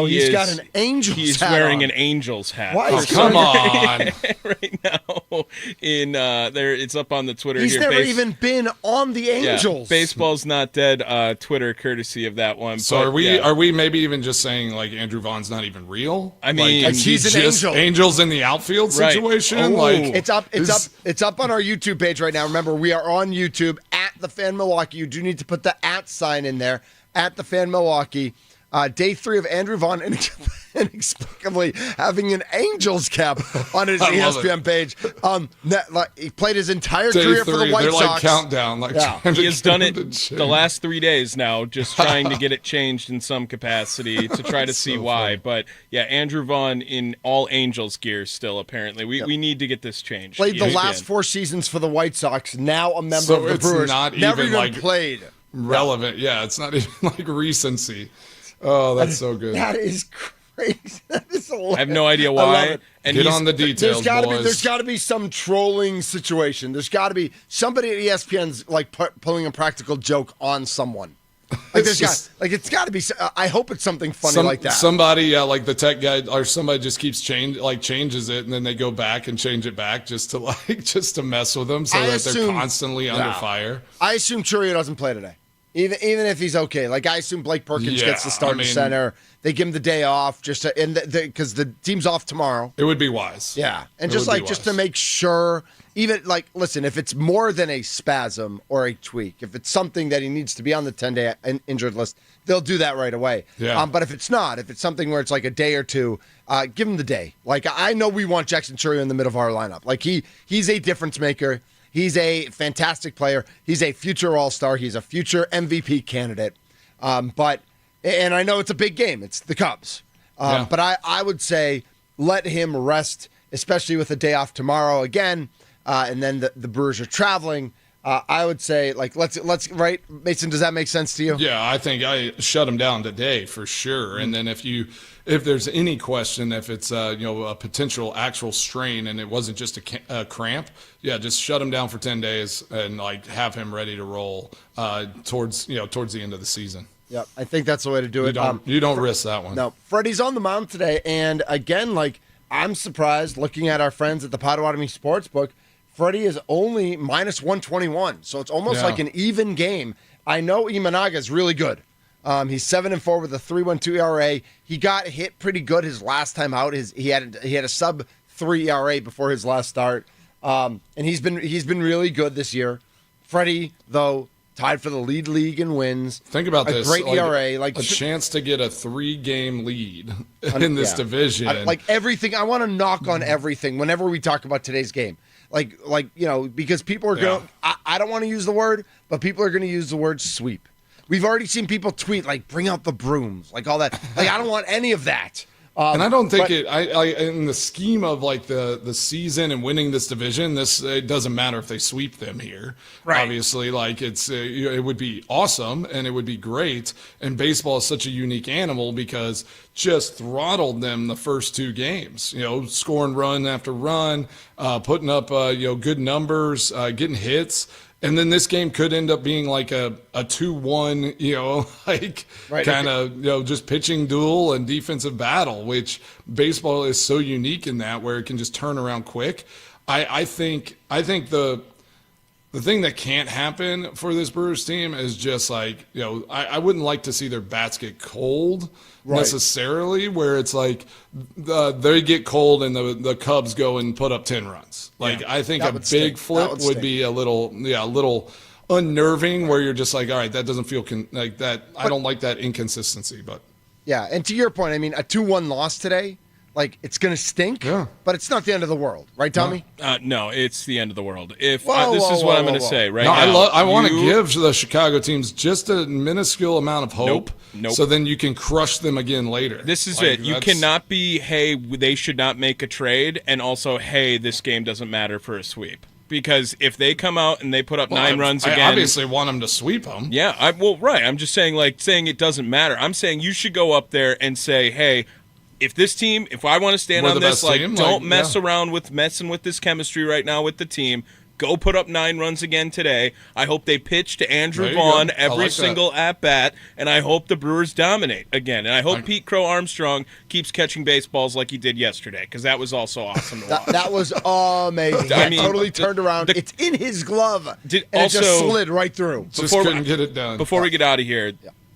He's got an Angels He's hat wearing on. an Angels hat. Why Oh, is come on. right now in there it's up on the Twitter He's here. never even been on the Yeah, Angels. Baseball's Not Dead Twitter courtesy of that one. So But, are we maybe even just saying like Andrew Vaughn's not even real? I mean, like, he's an just angel. Angels in the outfield Right. situation. Oh. Like It's up on our YouTube page right now. Remember, we are on YouTube at The Fan Milwaukee. You do need to put the @ sign in there, at The Fan Milwaukee. Day 3 of Andrew Vaughn inexplicably having an Angels cap on his I love ESPN page. He played his entire Day career 3, for the White they're Sox. like countdown. Like Yeah. trying to he has get done him it to change. the last 3 days now, just trying to get it changed in some capacity to try to see so why. funny. But yeah, Andrew Vaughn in all Angels gear still, apparently. We need to get this changed. Played the ESPN. last 4 seasons for the White Sox. Now a member So of the it's Brewers. not Never even, like- played. relevant. Yeah, it's not even like recency. Oh, that's so good. That is crazy. That is I have no idea I love why. it. And Get he's- on the details, boys. There's got to be some trolling situation. There's got to be somebody at ESPN's like pulling a practical joke on someone. Like it's got to be. I hope it's something funny like that. Somebody, like the tech guy, or somebody just keeps changes it, and then they go back and change it back just to mess with them, so I that assume- they're constantly under Yeah. fire. I assume Churio doesn't play today, even if he's okay. Like I assume Blake Perkins Yeah, gets the start I mean- in center. They give him the day off because the team's off tomorrow. It would be wise. Yeah, and It just would be like just to wise. make sure, even like listen, if it's more than a spasm or a tweak, if it's something that he needs to be on the 10-day injured list, they'll do that right away. Yeah. But if it's not, if it's something where it's like a day or two, give him the day. Like I know we want Jackson Churio in the middle of our lineup. Like he's a difference maker. He's a fantastic player. He's a future All-Star. He's a future MVP candidate. And I know it's a big game. It's the Cubs. Yeah. But I would say let him rest, especially with a day off tomorrow again, and then the Brewers are traveling. I would say like let's right, Mason. Does that make sense to you? Yeah, I think I shut him down today for sure. And then if there's any question if it's a potential actual strain and it wasn't just a cramp, yeah, just shut him down for 10 days and like have him ready to roll towards the end of the season. Yep. I think that's the way to do it. You don't risk that one. No, Freddie's on the mound today, and again, like I'm surprised looking at our friends at the Potawatomi Sportsbook. Freddie is only minus 121, so it's almost Yeah. like an even game. I know Imanaga is really good. He's 7-4 with a 3.12 ERA. He got hit pretty good his last time out. He had a sub 3 ERA before his last start, and he's been really good this year. Freddie, though, tied for the league in wins. Think about a this: great ERA, a chance to get a 3-game lead in this division. Everything. I want to knock on everything whenever we talk about today's game. Because people are going. I don't want to use the word, but people are going to use the word sweep. We've already seen people tweet bring out the brooms, all that. I don't want any of that. And I don't think in the scheme of the season and winning this division, it doesn't matter if they sweep them here. Right. Obviously, it would be awesome and it would be great. And baseball is such a unique animal because just throttled them the first 2 games. Scoring run after run, putting up good numbers, getting hits. And then this game could end up being a 2-1, kind of, just pitching duel and defensive battle, which baseball is so unique in that where it can just turn around quick. I think the thing that can't happen for this Brewers team is just I wouldn't like to see their bats get cold necessarily, where it's they get cold and the Cubs go and put up 10 runs. I think a big flip would be a little unnerving, where you're just all right, that doesn't feel like that. I don't like that inconsistency, but yeah. And to your point, a 2-1 loss today. It's going to stink, but it's not the end of the world. Right, Tommy? No, it's the end of the world. This is what I'm going to say right now. I want to give the Chicago teams just a minuscule amount of hope. Nope. So then you can crush them again later. This is it. You cannot be, hey, they should not make a trade, and also, hey, this game doesn't matter for a sweep. Because if they come out and they put up 9 runs again, I obviously want them to sweep them. Yeah, I'm just saying, saying it doesn't matter. I'm saying you should go up there and say, hey, if I want to stand on this, don't mess around with messing with this chemistry right now with the team. Go put up 9 runs again today. I hope they pitch to Andrew Vaughn every single at-bat, and I hope the Brewers dominate again. And I hope Pete Crow Armstrong keeps catching baseballs like he did yesterday, because that was also awesome to watch. That was amazing. Totally turned around. It's in his glove, and it just slid right through. Couldn't get it done. Before we get out of here,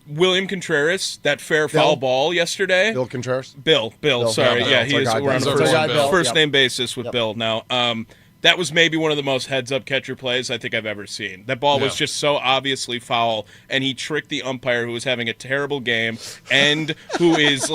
William Contreras, that fair foul ball yesterday. Bill Contreras? Bill, sorry. Yeah, we're on a first name basis with Bill now. That was maybe one of the most heads-up catcher plays I think I've ever seen. That ball was just so obviously foul, and he tricked the umpire who was having a terrible game and who is,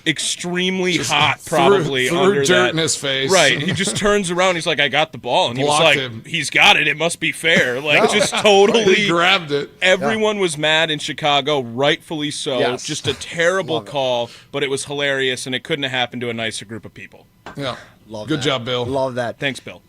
extremely just hot probably threw under dirt that. In his face. Right. He just turns around. He's like, I got the ball. And he was like, him. He's got it. It must be fair. Just totally. He grabbed it. Everyone was mad in Chicago, rightfully so. Yes. Just a terrible call, but it was hilarious, and it couldn't have happened to a nicer group of people. Yeah. Love Good that. job, Bill. Love that. Thanks, Bill.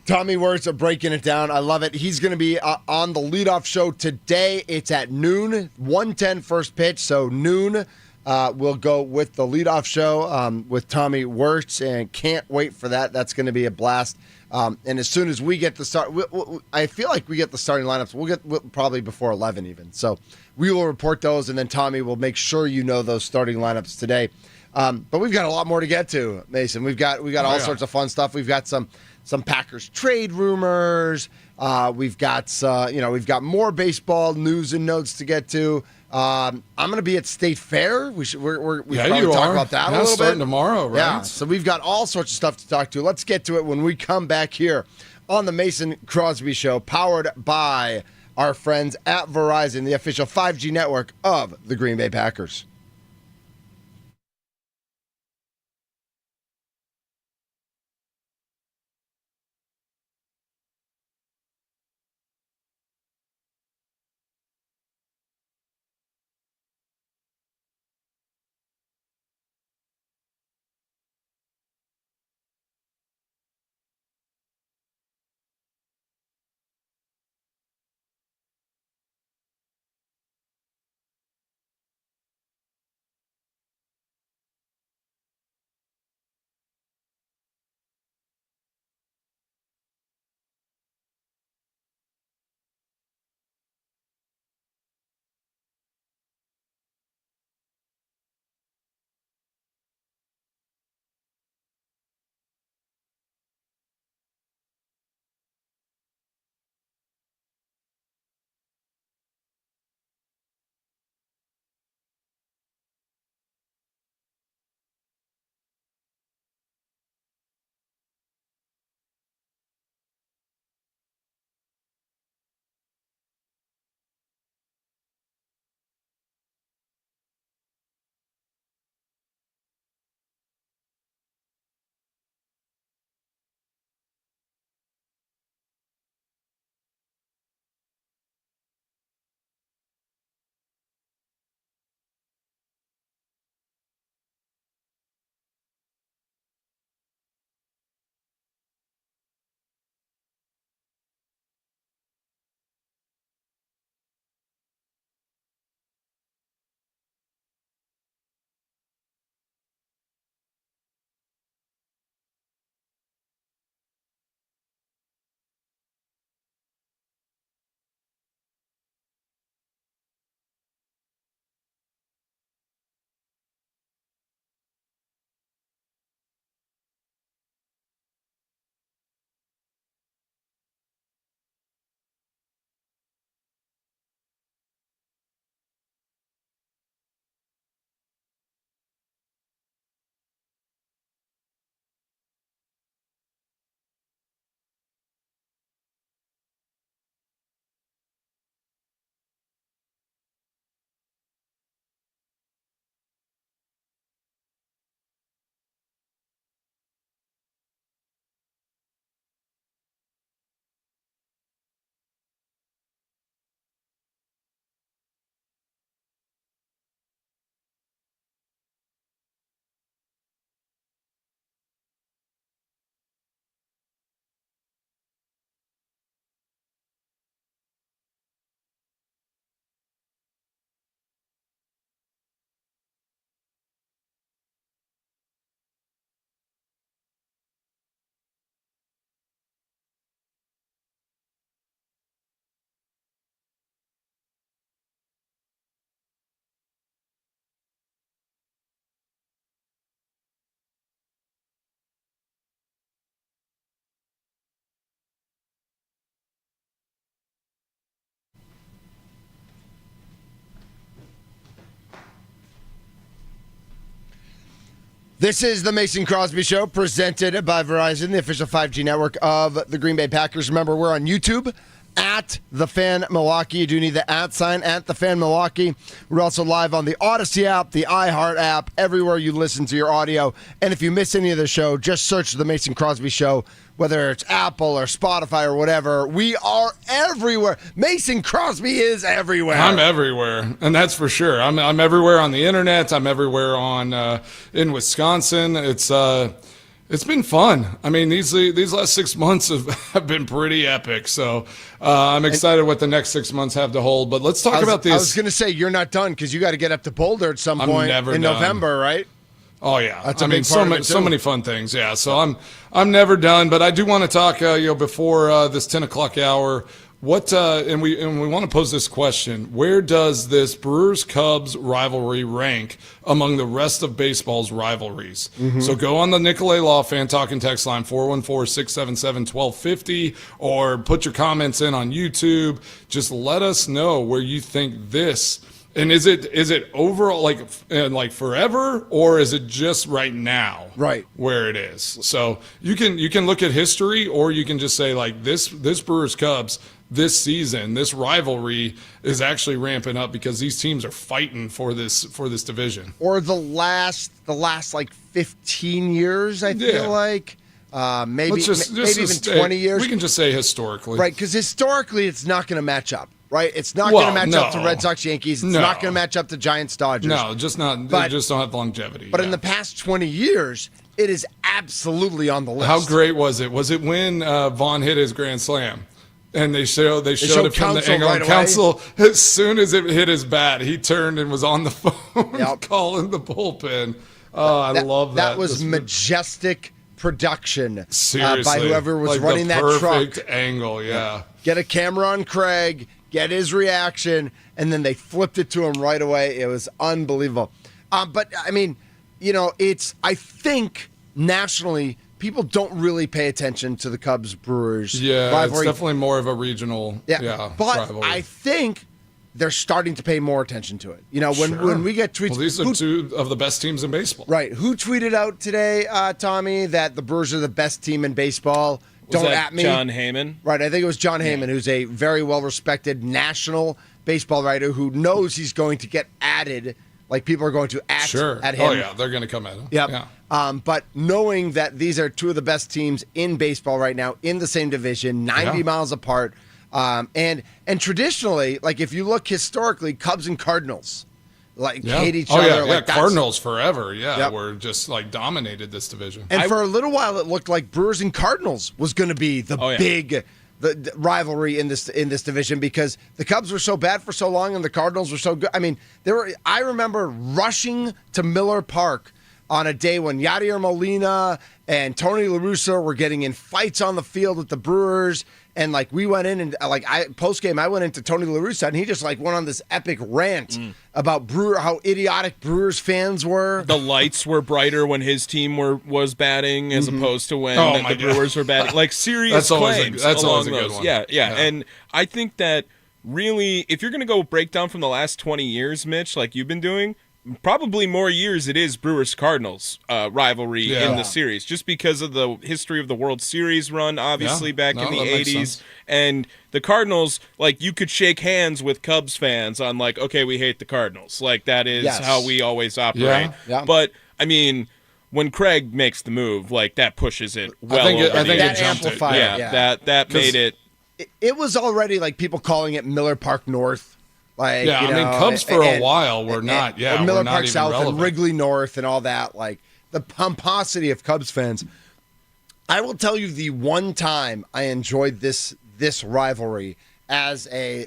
Tommy Wirtz are breaking it down. I love it. He's going to be on the leadoff show today. It's at noon, 1:10 first pitch. So noon, we'll go with the leadoff show with Tommy Wirtz, and can't wait for that. That's going to be a blast. And as soon as we get the start, I feel like we get the starting lineups. We'll probably before 11 even. So we will report those, and then Tommy will make sure you know those starting lineups today. But we've got a lot more to get to, Mason. We've got all sorts of fun stuff. We've got some Packers trade rumors. We've got more baseball news and notes to get to. I'm going to be at State Fair. We probably talk about that a little starting bit tomorrow, right? Yeah. So we've got all sorts of stuff to talk to. Let's get to it when we come back here on the Mason Crosby Show, powered by our friends at Verizon, the official 5G network of the Green Bay Packers. This is the Mason Crosby Show, presented by Verizon, the official 5G network of the Green Bay Packers. Remember, we're on YouTube at The Fan Milwaukee. You do need the @ sign at The Fan Milwaukee. We're also live on the Odyssey app, the iHeart app, everywhere you listen to your audio. And if you miss any of the show, just search the Mason Crosby Show, whether it's Apple or Spotify or whatever. We are everywhere. Mason Crosby is everywhere. I'm everywhere, and that's for sure. I'm everywhere on the internet. I'm everywhere on in Wisconsin. It's been fun. I mean, these last 6 months have been pretty epic. So I'm excited what the next 6 months have to hold. But let's talk about this. I was going to say, you're not done because you got to get up to Boulder at some point in November, right? Oh yeah, that's so many fun things. Yeah, so I'm never done, but I do want to talk. Before this 10 o'clock hour, what and we want to pose this question: where does this Brewers-Cubs rivalry rank among the rest of baseball's rivalries? Mm-hmm. So go on the Nicolay Law Fan Talk and Text line 414-677-1250, or put your comments in on YouTube. Just let us know where you think this. And is it overall like forever, or is it just right now? Right where it is. So you can look at history, or you can just say like this Brewers Cubs this season, this rivalry is actually ramping up because these teams are fighting for this division. Or the last like 15 years, I feel like. Maybe even 20 years. We can just say historically. Right, because historically it's not going to match up. Right, it's not going to match up to Red Sox Yankees. It's not going to match up to Giants Dodgers. No, just not. They just don't have longevity. But in the past 20 years, it is absolutely on the list. How great was it? Was it when Vaughn hit his grand slam, and they showed it from the angle on Counsell? As soon as it hit his bat, he turned and was on the phone calling the bullpen. Oh, I love that. That was majestic production. Seriously, by whoever was running that truck. Perfect angle, yeah. Get a camera on Craig. Get his reaction, and then they flipped it to him right away. It was unbelievable. But, I mean, I think nationally, people don't really pay attention to the Cubs-Brewers rivalry. It's definitely more of a regional but rivalry. I think they're starting to pay more attention to it. When we get tweets. Well, these are two of the best teams in baseball. Right. Who tweeted out today, Tommy, that the Brewers are the best team in baseball? Don't at me. John Heyman? Right, I think it was John Heyman, who's a very well-respected national baseball writer who knows he's going to get added. Like, people are going to at him. Oh, yeah, they're going to come at him. Yep. Yeah. But knowing that these are two of the best teams in baseball right now in the same division, 90 miles apart, and traditionally, like, if you look historically, Cubs and Cardinals hate each other. Yeah, Cardinals forever. Were just like dominated this division. And for a little while, it looked like Brewers and Cardinals was going to be the big the rivalry in this division because the Cubs were so bad for so long and the Cardinals were so good. I mean, I remember rushing to Miller Park on a day when Yadier Molina and Tony La Russa were getting in fights on the field with the Brewers. And, like, we went in and, post-game, I went into Tony La Russa, and he just, went on this epic rant about how idiotic Brewers fans were. The lights were brighter when his team was batting as opposed to when the Brewers were batting. Like, serious claims. That's always a good one. Yeah. And I think that, really, if you're going to go break down from the last 20 years, Mitch, like you've been doing, probably more years it is Brewers-Cardinals rivalry in the series, just because of the history of the World Series run, obviously, back in the 80s. And the Cardinals, you could shake hands with Cubs fans on, okay, we hate the Cardinals. That is how we always operate. Yeah. But, I mean, when Craig makes the move, that pushes it well over I think the it jumped it. That made it. It was already, people calling it Miller Park North. Cubs for a while were not. Miller Park even South relevant. and Wrigley North and all that. The pomposity of Cubs fans. I will tell you the one time I enjoyed this rivalry as a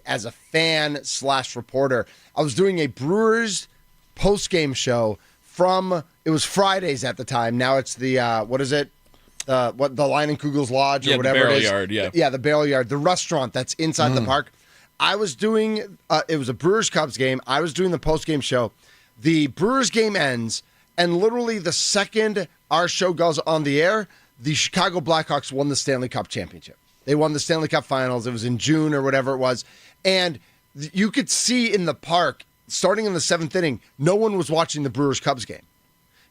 fan / reporter. I was doing a Brewers post-game show it was Fridays at the time. Now it's the what is it? The Lion and Kugel's Lodge or whatever it is. The Barrel Yard. Yeah, the Barrel Yard, the restaurant that's inside the park. I was doing, it was a Brewers-Cubs game. I was doing the post-game show. The Brewers game ends, and literally the second our show goes on the air, the Chicago Blackhawks won the Stanley Cup championship. They won the Stanley Cup finals. It was in June or whatever it was. And you could see in the park, starting in the seventh inning, no one was watching the Brewers-Cubs game.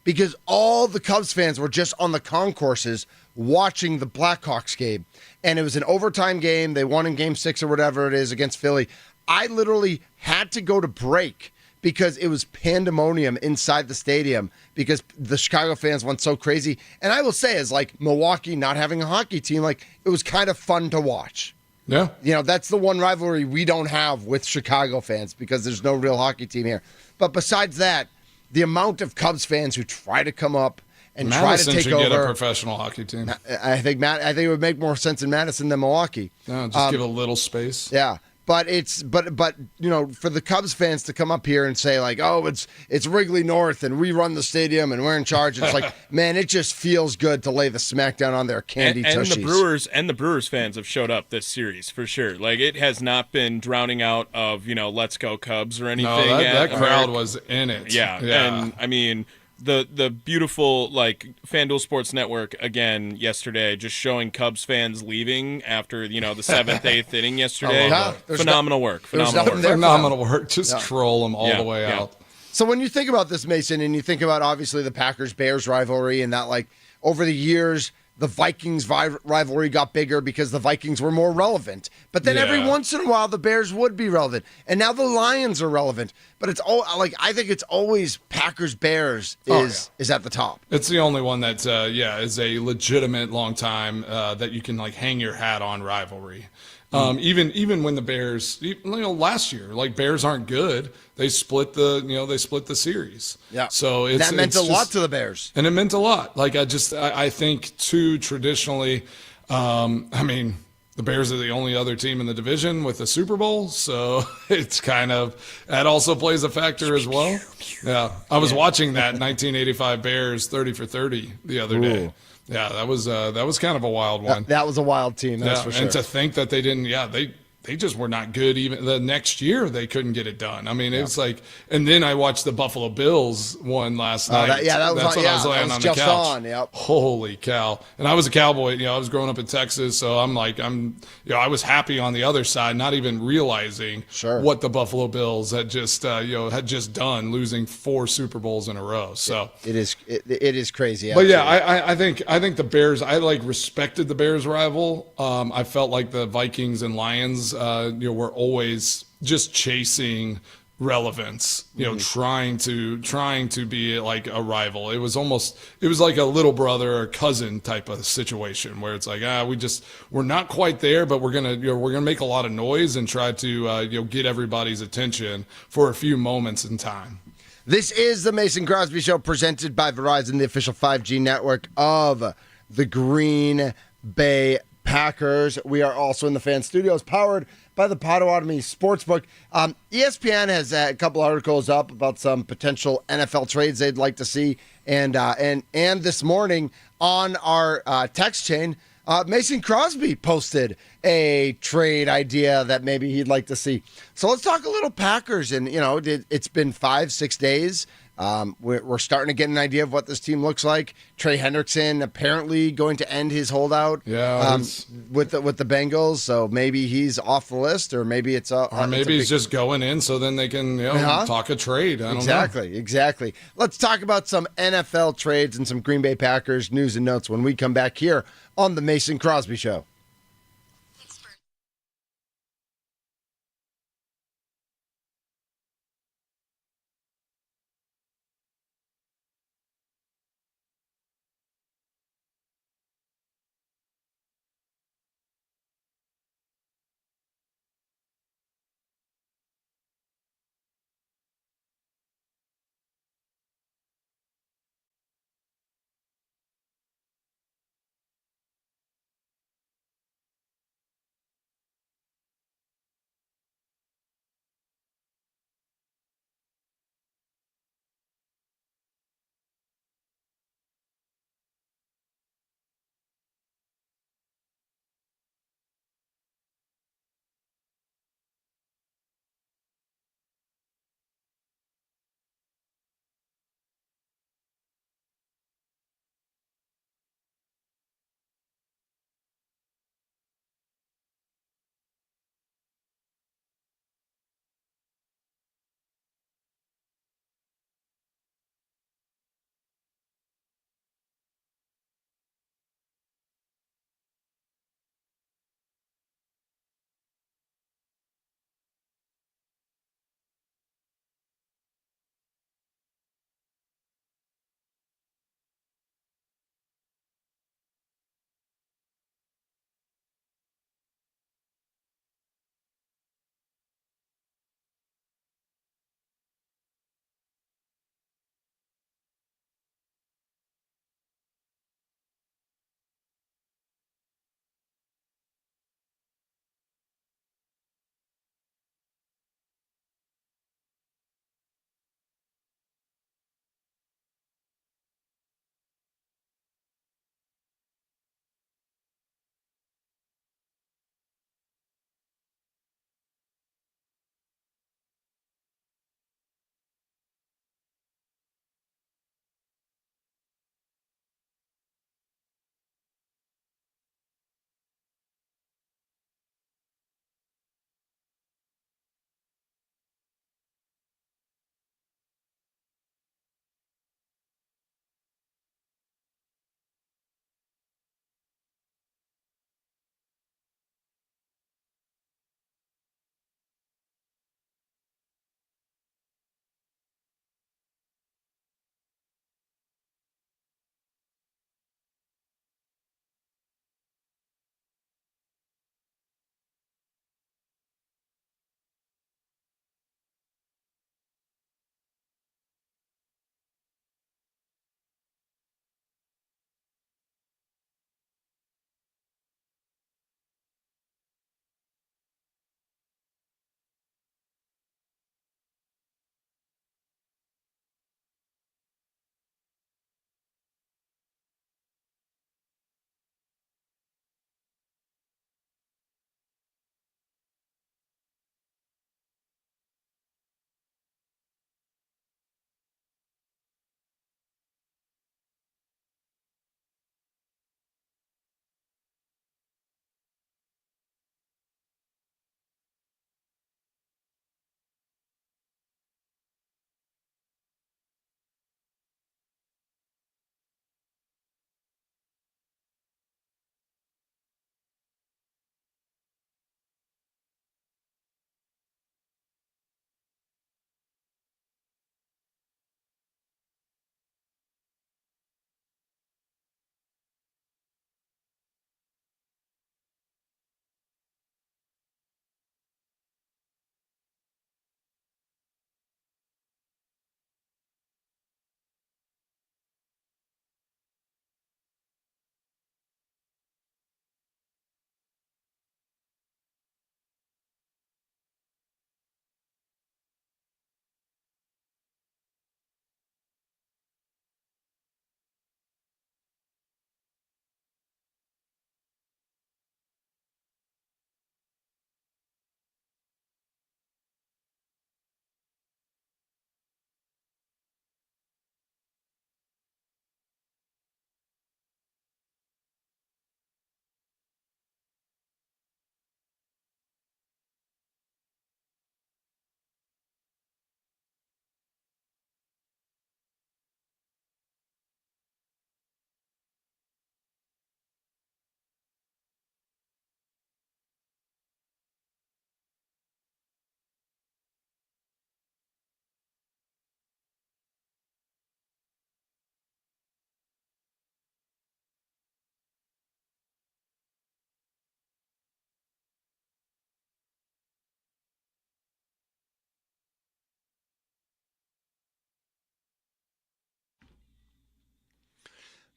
because all the Cubs fans were just on the concourses watching the Blackhawks game. And it was an overtime game. They won in game 6 or whatever it is against Philly. I literally had to go to break because it was pandemonium inside the stadium because the Chicago fans went so crazy. And I will say, as like Milwaukee not having a hockey team, like it was kind of fun to watch. Yeah. You know, that's the one rivalry we don't have with Chicago fans because there's no real hockey team here. But besides that, the amount of Cubs fans who try to come up and Madison try to take should over. Get a professional hockey team. I think it would make more sense in Madison than Milwaukee. No, just give a little space. Yeah. But you know, for the Cubs fans to come up here and say like, oh, it's Wrigley North and we run the stadium and we're in charge. It's like, man, it just feels good to lay the smackdown on their candy tushies. And the Brewers fans have showed up this series for sure. Like it has not been drowning out of, you know, let's go Cubs or anything. No, that crowd was in it. Yeah. And I mean, the beautiful like FanDuel Sports Network again yesterday, just showing Cubs fans leaving after the 7th, 8th inning yesterday. Phenomenal work. Phenomenal work. Just troll them all the way out. So when you think about this, Mason, and you think about obviously the Packers-Bears rivalry and that like over the years the Vikings rivalry got bigger because the Vikings were more relevant. But then every once in a while the Bears would be relevant. And now the Lions are relevant. But it's all like I think it's always Packers-Bears is at the top. It's the only one that is a legitimate long time that you can like hang your hat on rivalry. Even when the Bears, last year, like Bears aren't good. They split the series. Yeah. So that meant a lot to the Bears. And it meant a lot. Like I think too traditionally, I mean, the Bears are the only other team in the division with a Super Bowl, so it's kind of that also plays a factor as well. Yeah. I was watching that 1985 Bears 30 for 30 the other day. Yeah, that was kind of a wild one. That was a wild team, that's for sure. And to think that they didn't, they just were not good. Even the next year, they couldn't get it done. I mean, it's like, and then I watched the Buffalo Bills one last night. That's when I was laying on the couch. Holy cow! And I was a Cowboy. I was growing up in Texas, so I was happy on the other side, not even realizing what the Buffalo Bills had just done, losing 4 Super Bowls in a row. So it is crazy. But I think the Bears. I respected the Bears rival. I felt like the Vikings and Lions. We're always just chasing relevance, trying to be like a rival. It was like a little brother or cousin type of situation where it's like, we're not quite there, but we're gonna make a lot of noise and try to get everybody's attention for a few moments in time. This is the Mason Crosby Show presented by Verizon, the official 5G network of the Green Bay Packers. We are also in the fan studios, powered by the Potawatomi Sportsbook. ESPN has a couple articles up about some potential NFL trades they'd like to see, and this morning on our text chain, Mason Crosby posted a trade idea that maybe he'd like to see. So let's talk a little Packers, and it's been 5-6 days. We're starting to get an idea of what this team looks like. Trey Hendrickson apparently going to end his holdout with the Bengals, so maybe he's off the list, or maybe he's just going in so then they can talk a trade. I don't know. Exactly. Let's talk about some NFL trades and some Green Bay Packers news and notes when we come back here on the Mason Crosby Show.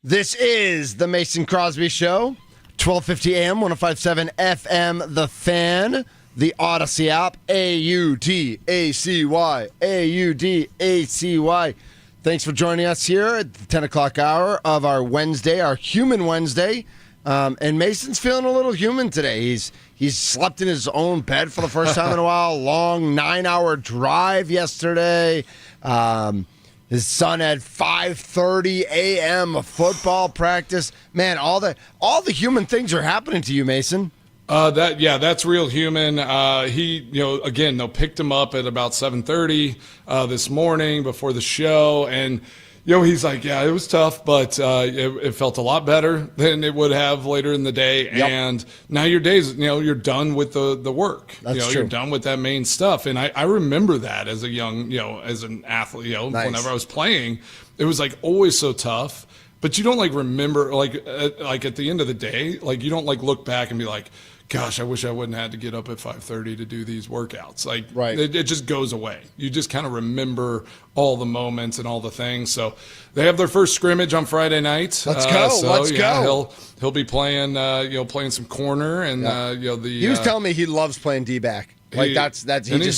This is the Mason Crosby Show, 1250 AM, 105.7 FM, The Fan, the Odyssey app, AUDACY, AUDACY. Thanks for joining us here at the 10 o'clock hour of our Wednesday, our Human Wednesday. And Mason's feeling a little human today. He's slept in his own bed for the first time in a while. Long 9-hour drive yesterday. His son had 5:30 a.m. football practice. Man, all the human things are happening to you, Mason. That's real human. He picked him up at about 7:30 this morning before the show, and he's like, yeah, it was tough, but it felt a lot better than it would have later in the day. Yep. And now your days, you're done with the work. That's true. You're done with that main stuff. And I remember that as a young, as an athlete, Nice. Whenever I was playing, it was like always so tough. But you don't remember at the end of the day, you don't look back and be like, gosh, I wish I wouldn't have had to get up at 5:30 to do these workouts. Right. It just goes away. You just kind of remember all the moments and all the things. So they have their first scrimmage on Friday night. Let's go. Let's go. He'll be playing, playing some corner, and he was telling me he loves playing D-back. He's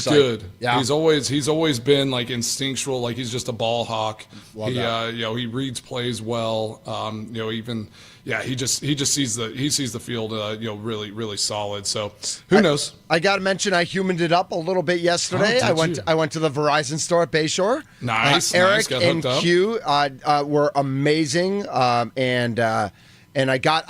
good. Yeah. He's always been instinctual. He's just a ball hawk. Love that. He reads plays well. He just sees the field really, really solid. So who knows? I got to mention I humaned it up a little bit yesterday. I went to the Verizon store at Bayshore. Nice. Eric Got and hooked up. Q were amazing. And I got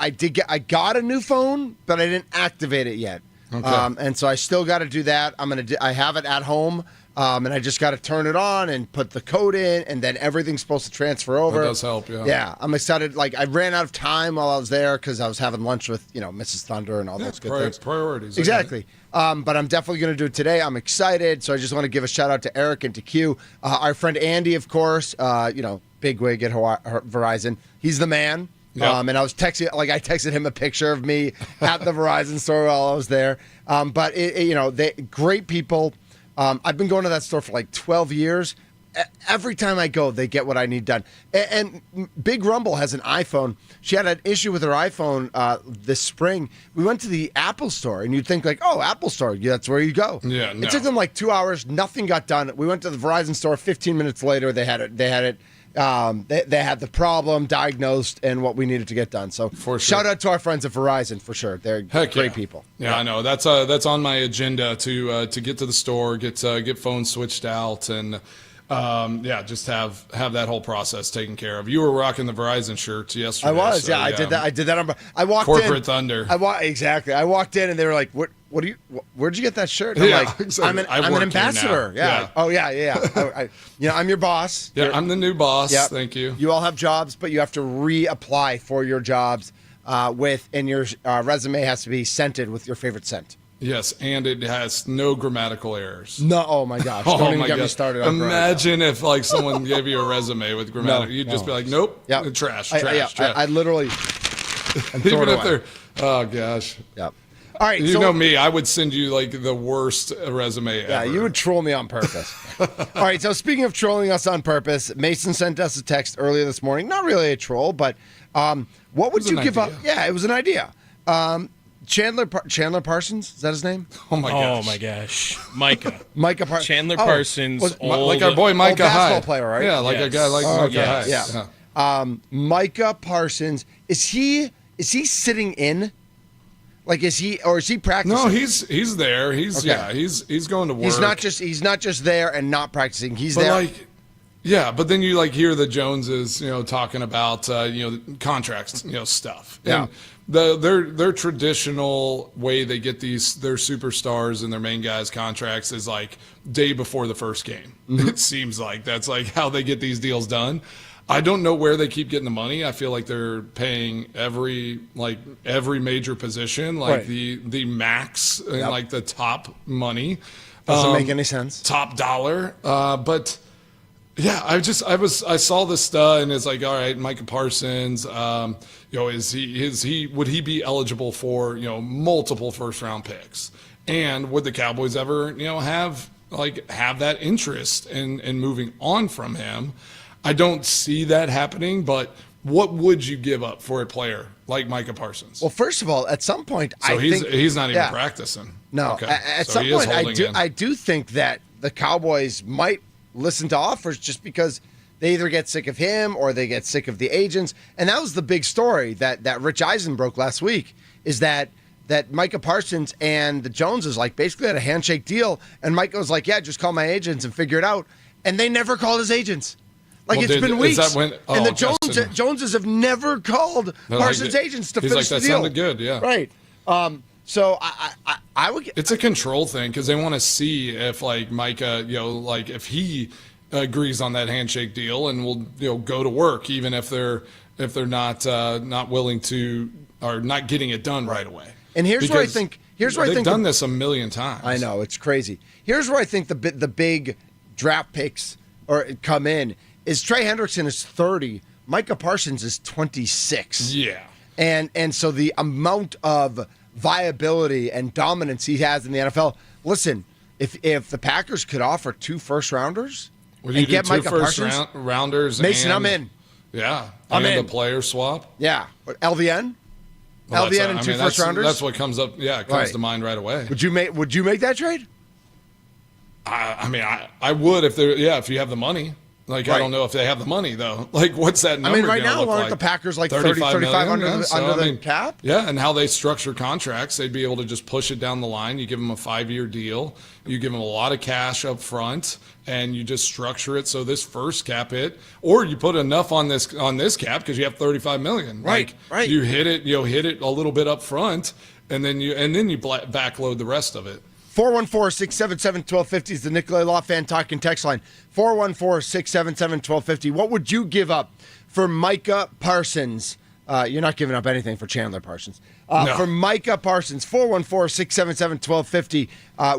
a new phone, but I didn't activate it yet. Okay. And so I still got to do that. I have it at home. And I just got to turn it on and put the code in, and then everything's supposed to transfer over. That does help, yeah. Yeah, I'm excited. I ran out of time while I was there because I was having lunch with, Mrs. Thunder and all those good things. Priorities. Exactly. But I'm definitely going to do it today. I'm excited. So I just want to give a shout out to Eric and to Q. Our friend Andy, of course, big wig at Verizon. He's the man. Yep. And I was texting, I texted him a picture of me at the Verizon store while I was there. But they great people. I've been going to that store for 12 years. Every time I go, they get what I need done. And Big Rumble has an iPhone. She had an issue with her iPhone this spring. We went to the Apple store, and you'd think Apple store, that's where you go. Yeah, no. It took them 2 hours. Nothing got done. We went to the Verizon store. 15 minutes later, they had it. They had the problem diagnosed and what we needed to get done. So shout out to our friends at Verizon for sure. They're great people. Yeah, I know. That's on my agenda to get to the store, get phones switched out, and just have that whole process taken care of. You were rocking the Verizon shirts yesterday. I was. So, I did that. I did that. I walked Corporate in. Thunder. Exactly. I walked in and they were like, "What do you? Where'd you get that shirt?" And I'm exactly. I'm an ambassador. Yeah. Oh yeah. I'm your boss. Yeah, I'm the new boss. Yep. Thank you. You all have jobs, but you have to reapply for your jobs and your resume has to be scented with your favorite scent. Yes, and it has no grammatical errors. No, oh my gosh! Don't even get me started. On Imagine if someone gave you a resume with grammatical, you'd just be like, "Nope, trash." I literally. Even if they're, oh gosh. Yep. All right, you know me, I would send you the worst resume ever. Yeah, you would troll me on purpose. All right, so speaking of trolling us on purpose, Mason sent us a text earlier this morning. Not really a troll, but what would you give up? Yeah, it was an idea. Chandler Parsons, is that his name? Oh my gosh, Micah Parsons. Chandler Parsons, like our boy Micah basketball Hyde. player, right? Yeah, a guy like Micah Hyde. Yeah. Micah Parsons, is he sitting in? Is he practicing? No, he's there. He's going to work. He's not just there and not practicing. He's there. But then you hear the Joneses, talking about contracts, stuff. Yeah. And their traditional way they get their superstars and their main guys contracts is day before the first game. Mm-hmm. It seems like that's how they get these deals done. I don't know where they keep getting the money. I feel like they're paying every major position, right. the max and the top money. Doesn't make any sense. Top dollar. But yeah, I saw this stuff and it's all right, Micah Parsons, would he be eligible for, multiple first round picks? And would the Cowboys ever, have that interest in moving on from him? I don't see that happening, but what would you give up for a player like Micah Parsons? Well, first of all, at some point, he's not even practicing. No, okay. At some point, I do think that the Cowboys might listen to offers just because they either get sick of him or they get sick of the agents. And that was the big story that Rich Eisen broke last week, is that Micah Parsons and the Joneses basically had a handshake deal, and Micah was like, yeah, just call my agents and figure it out. And they never called his agents. It's been weeks. And the Joneses have never called Parsons' agents to finish the deal. That sounded good, yeah. Right. So I would. It's a control thing because they want to see if Micah, if he agrees on that handshake deal and will go to work even if they're not willing to or not getting it done right away. And here's where I think they've done this a million times. I know, it's crazy. Here's where I think the big draft picks come in is Trey Hendrickson is 30, Micah Parsons is 26. Yeah. And so the amount of viability and dominance he has in the NFL. Listen, if the Packers could offer 2 first-rounders and get Micah Parsons, rounders, Mason, and, I'm in. Yeah, I'm in. The player swap. Yeah, LVN. Well, LVN and 2 first-rounders. That's what comes up. Yeah, it comes to mind right away. Would you make that trade? I would if you have the money. I don't know if they have the money, though. What's that number? Right now, aren't the Packers 35 under the cap? Yeah, and how they structure contracts, they'd be able to just push it down the line. You give them a 5-year deal. You give them a lot of cash up front, and you just structure it so this first cap hit, or you put enough on this cap because you have $35 million. Right. You hit it a little bit up front, and then you backload the rest of it. 414-677-1250 is the Nicolay Law Fan Talking text line. 414-677-1250. What would you give up for Micah Parsons? You're not giving up anything for Chandler Parsons. No. For Micah Parsons, 414-677-1250.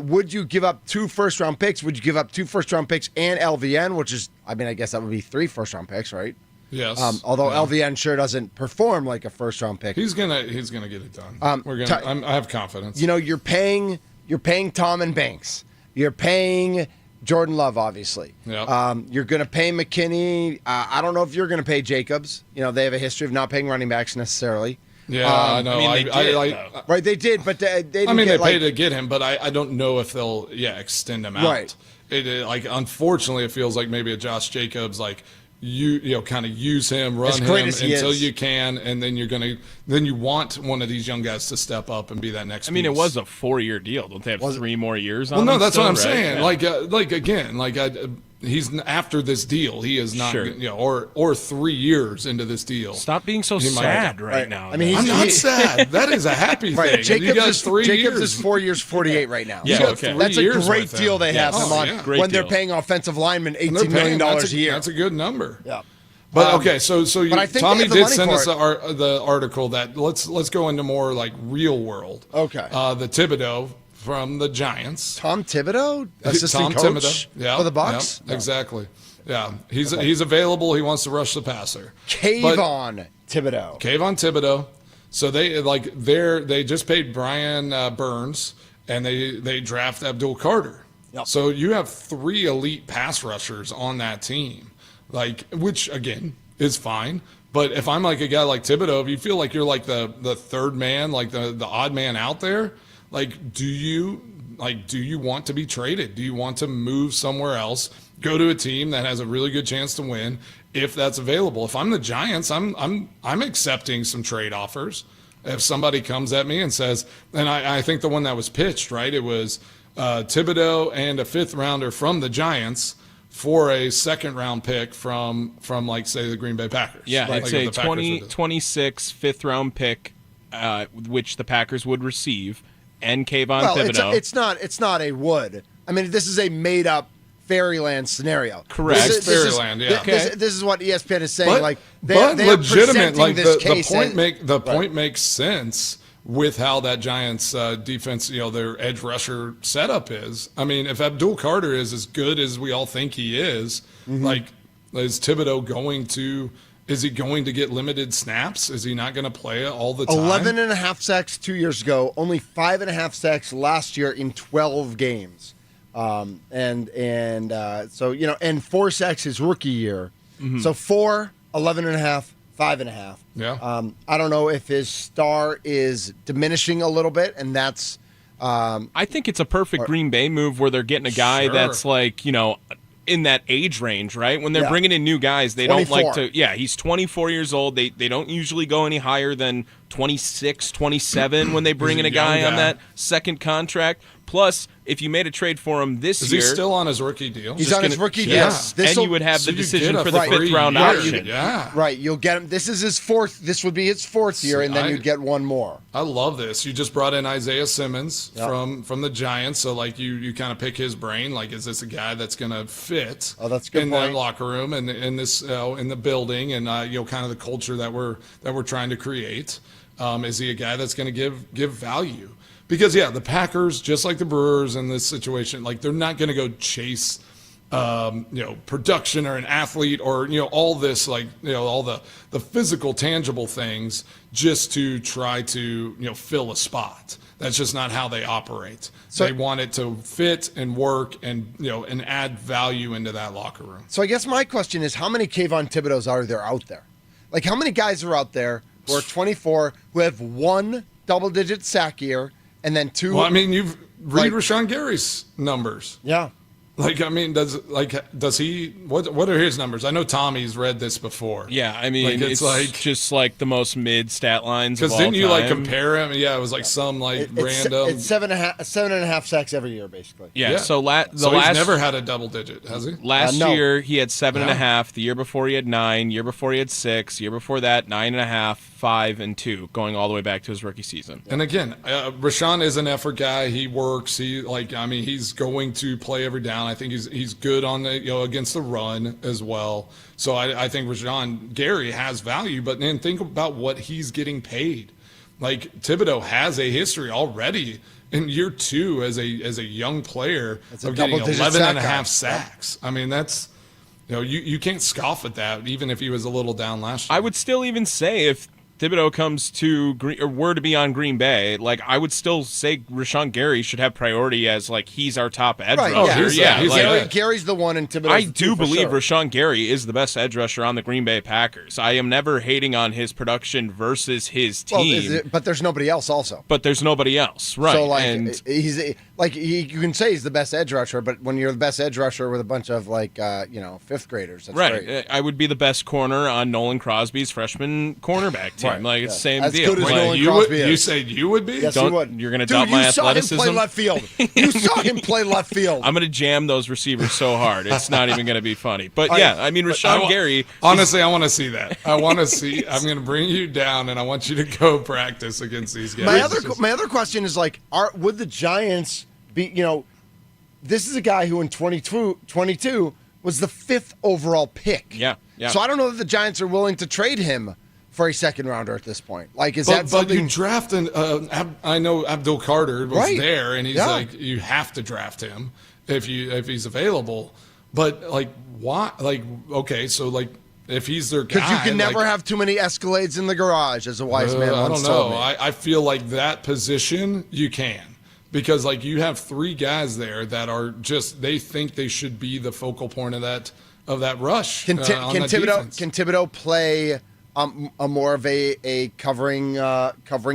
Would you give up 2 first-round picks? Would you give up 2 first-round picks and LVN, which is, I guess that would be 3 first-round picks, right? Yes. Although LVN sure doesn't perform like a first-round pick. He's gonna get it done. I have confidence. You're paying Tom and Banks. You're paying Jordan Love, obviously. Yep. You're going to pay McKinney. I don't know if you're going to pay Jacobs. They have a history of not paying running backs necessarily. Yeah, I know. Right, they did, but they didn't they paid to get him, but I don't know if they'll extend him out. Right. Unfortunately, it feels like maybe a Josh Jacobs you kind of use him, run him until you can, and then you want one of these young guys to step up and be that next piece. It was a 4-year deal. Don't they have 3 more years on Well, no, him that's still, what I'm right? saying. He's after this deal. He is not, or 3 years into this deal. Stop being so sad right now. I'm not sad. That is a happy thing. Jacobs is 4 years, 48 right now. Yeah, so that's a great deal they have him on when they're paying offensive linemen $18 million a year. That's a good number. Yeah. But Tommy did send us the article that let's go into more real world. Okay. The Thibodeau from the Giants. Tom Thibodeau, assistant coach for the Bucs? Yeah, no. Exactly. Yeah, he's available. He wants to rush the passer. Kayvon Thibodeau. So they just paid Brian Burns, and they draft Abdul Carter. Yep. So you have 3 elite pass rushers on that team, which again is fine. But if I'm a guy like Thibodeau, if you feel like you're the third man, the odd man out there, do you want to be traded? Do you want to move somewhere else? Go to a team that has a really good chance to win if that's available. If I'm the Giants, I'm accepting some trade offers. If somebody comes at me and says, and I think the one that was pitched, right? It was Thibodeau and a 5th rounder from the Giants for a 2nd round pick from say the Green Bay Packers. Yeah, it's a 2026 5th round pick, which the Packers would receive. And Kayvon Thibodeau. It's not a would. This is a made up fairyland scenario. Correct. Fairyland. This is what ESPN is saying. But they legitimate. The point makes sense with how that Giants defense, their edge rusher setup is. If Abdul Carter is as good as we all think he is, is Thibodeau going to? Is he going to get limited snaps? Is he not going to play all the time? 11.5 sacks 2 years ago, only 5.5 sacks last year in 12 games. So, and 4 sacks his rookie year. Mm-hmm. So 4, 11.5, 5.5. Yeah. I don't know if his star is diminishing a little bit, and that's. I think it's a perfect Green Bay move where they're getting a guy that's like, in that age range, right? When they're bringing in new guys, they 24. don't like to. Yeah, he's 24 years old. They don't usually go any higher than 26, 27 when they bring in a guy on that second contract. Plus, if you made a trade for him this year, is he still on his rookie deal? He's on his rookie deal. Yes, and you would have the decision for the 5th round option. Yeah, right. You'll get him. This is his 4th. This would be his 4th year, and then you'd get one more. I love this. You just brought in Isaiah Simmons from the Giants, so like you kind of pick his brain. Like, is this a guy that's going to fit? Oh, that's a good in point. that locker room and in this in the building and kind of the culture that we're trying to create. Is he a guy that's going to give value? Because, the Packers, just like the Brewers in this situation, like they're not going to go chase, production or an athlete or, all this, like, all the physical, tangible things just to try to, fill a spot. That's just not how they operate. So they want it to fit and work and, and add value into that locker room. So I guess my question is, how many Kayvon Thibodeaus are there out there? Like, how many guys are out there who are 24 who have one double-digit sack year and then 2? Well, I mean, you've read Rashawn Gary's numbers. Yeah. Like, I mean, does he? What are his numbers? I know Tommy's read this before. Yeah, I mean, it's like just like the most mid stat lines. Because didn't you like compare him? Yeah, it was like some random. It's 7.5 sacks every year, basically. Yeah. So he's never had a double digit, has he? Last year he had 7.5. The year before he had 9. Year before he had 6. Year before that 9.5, 5, and 2, going all the way back to his rookie season. And again, Rashawn is an effort guy. He works. He's going to play every down. I think he's good on the against the run as well. So I think Rashawn Gary has value, but then think about what he's getting paid. Like Thibodeau has a history already in year 2 as a young player of getting 11.5 sacks. I mean, that's you can't scoff at that, even if he was a little down last year. I would still even say if Thibodeau comes to were to be on Green Bay, like I would still say Rashawn Gary should have priority as like he's our top edge rusher. Gary's the one, and Thibodeau's I do believe sure. Rashawn Gary is the best edge rusher on the Green Bay Packers. I am never hating on his production versus his team, but there's nobody else also. But there's nobody else, right? So you can say he's the best edge rusher, but when you're the best edge rusher with a bunch of 5th graders, that's right. great. I would be the best corner on Nolan Crosby's freshman cornerback team. Like it's the same as deal. Good as Nolan Crosby is. You said you would be? Yes, you would. You're going to doubt my athleticism? You saw him play left field. You saw him play left field. I'm going to jam those receivers so hard. It's not even going to be funny. But I mean, Rashawn Gary. Honestly, I want to see that. I want to see. I'm going to bring you down, and I want you to go practice against these guys. My other question is would the Giants be? This is a guy who in 22 was the 5th overall pick. Yeah. So I don't know that the Giants are willing to trade him for a second rounder at this point. But you draft I know Abdul Carter was there, and he's you have to draft him if he's available. But why? If he's their guy, because you can never have too many Escalades in the garage, as a wise man once told me. I feel like that position you can. Because you have 3 guys there that are just they think they should be the focal point of that rush. Can Thibodeau play a more of a covering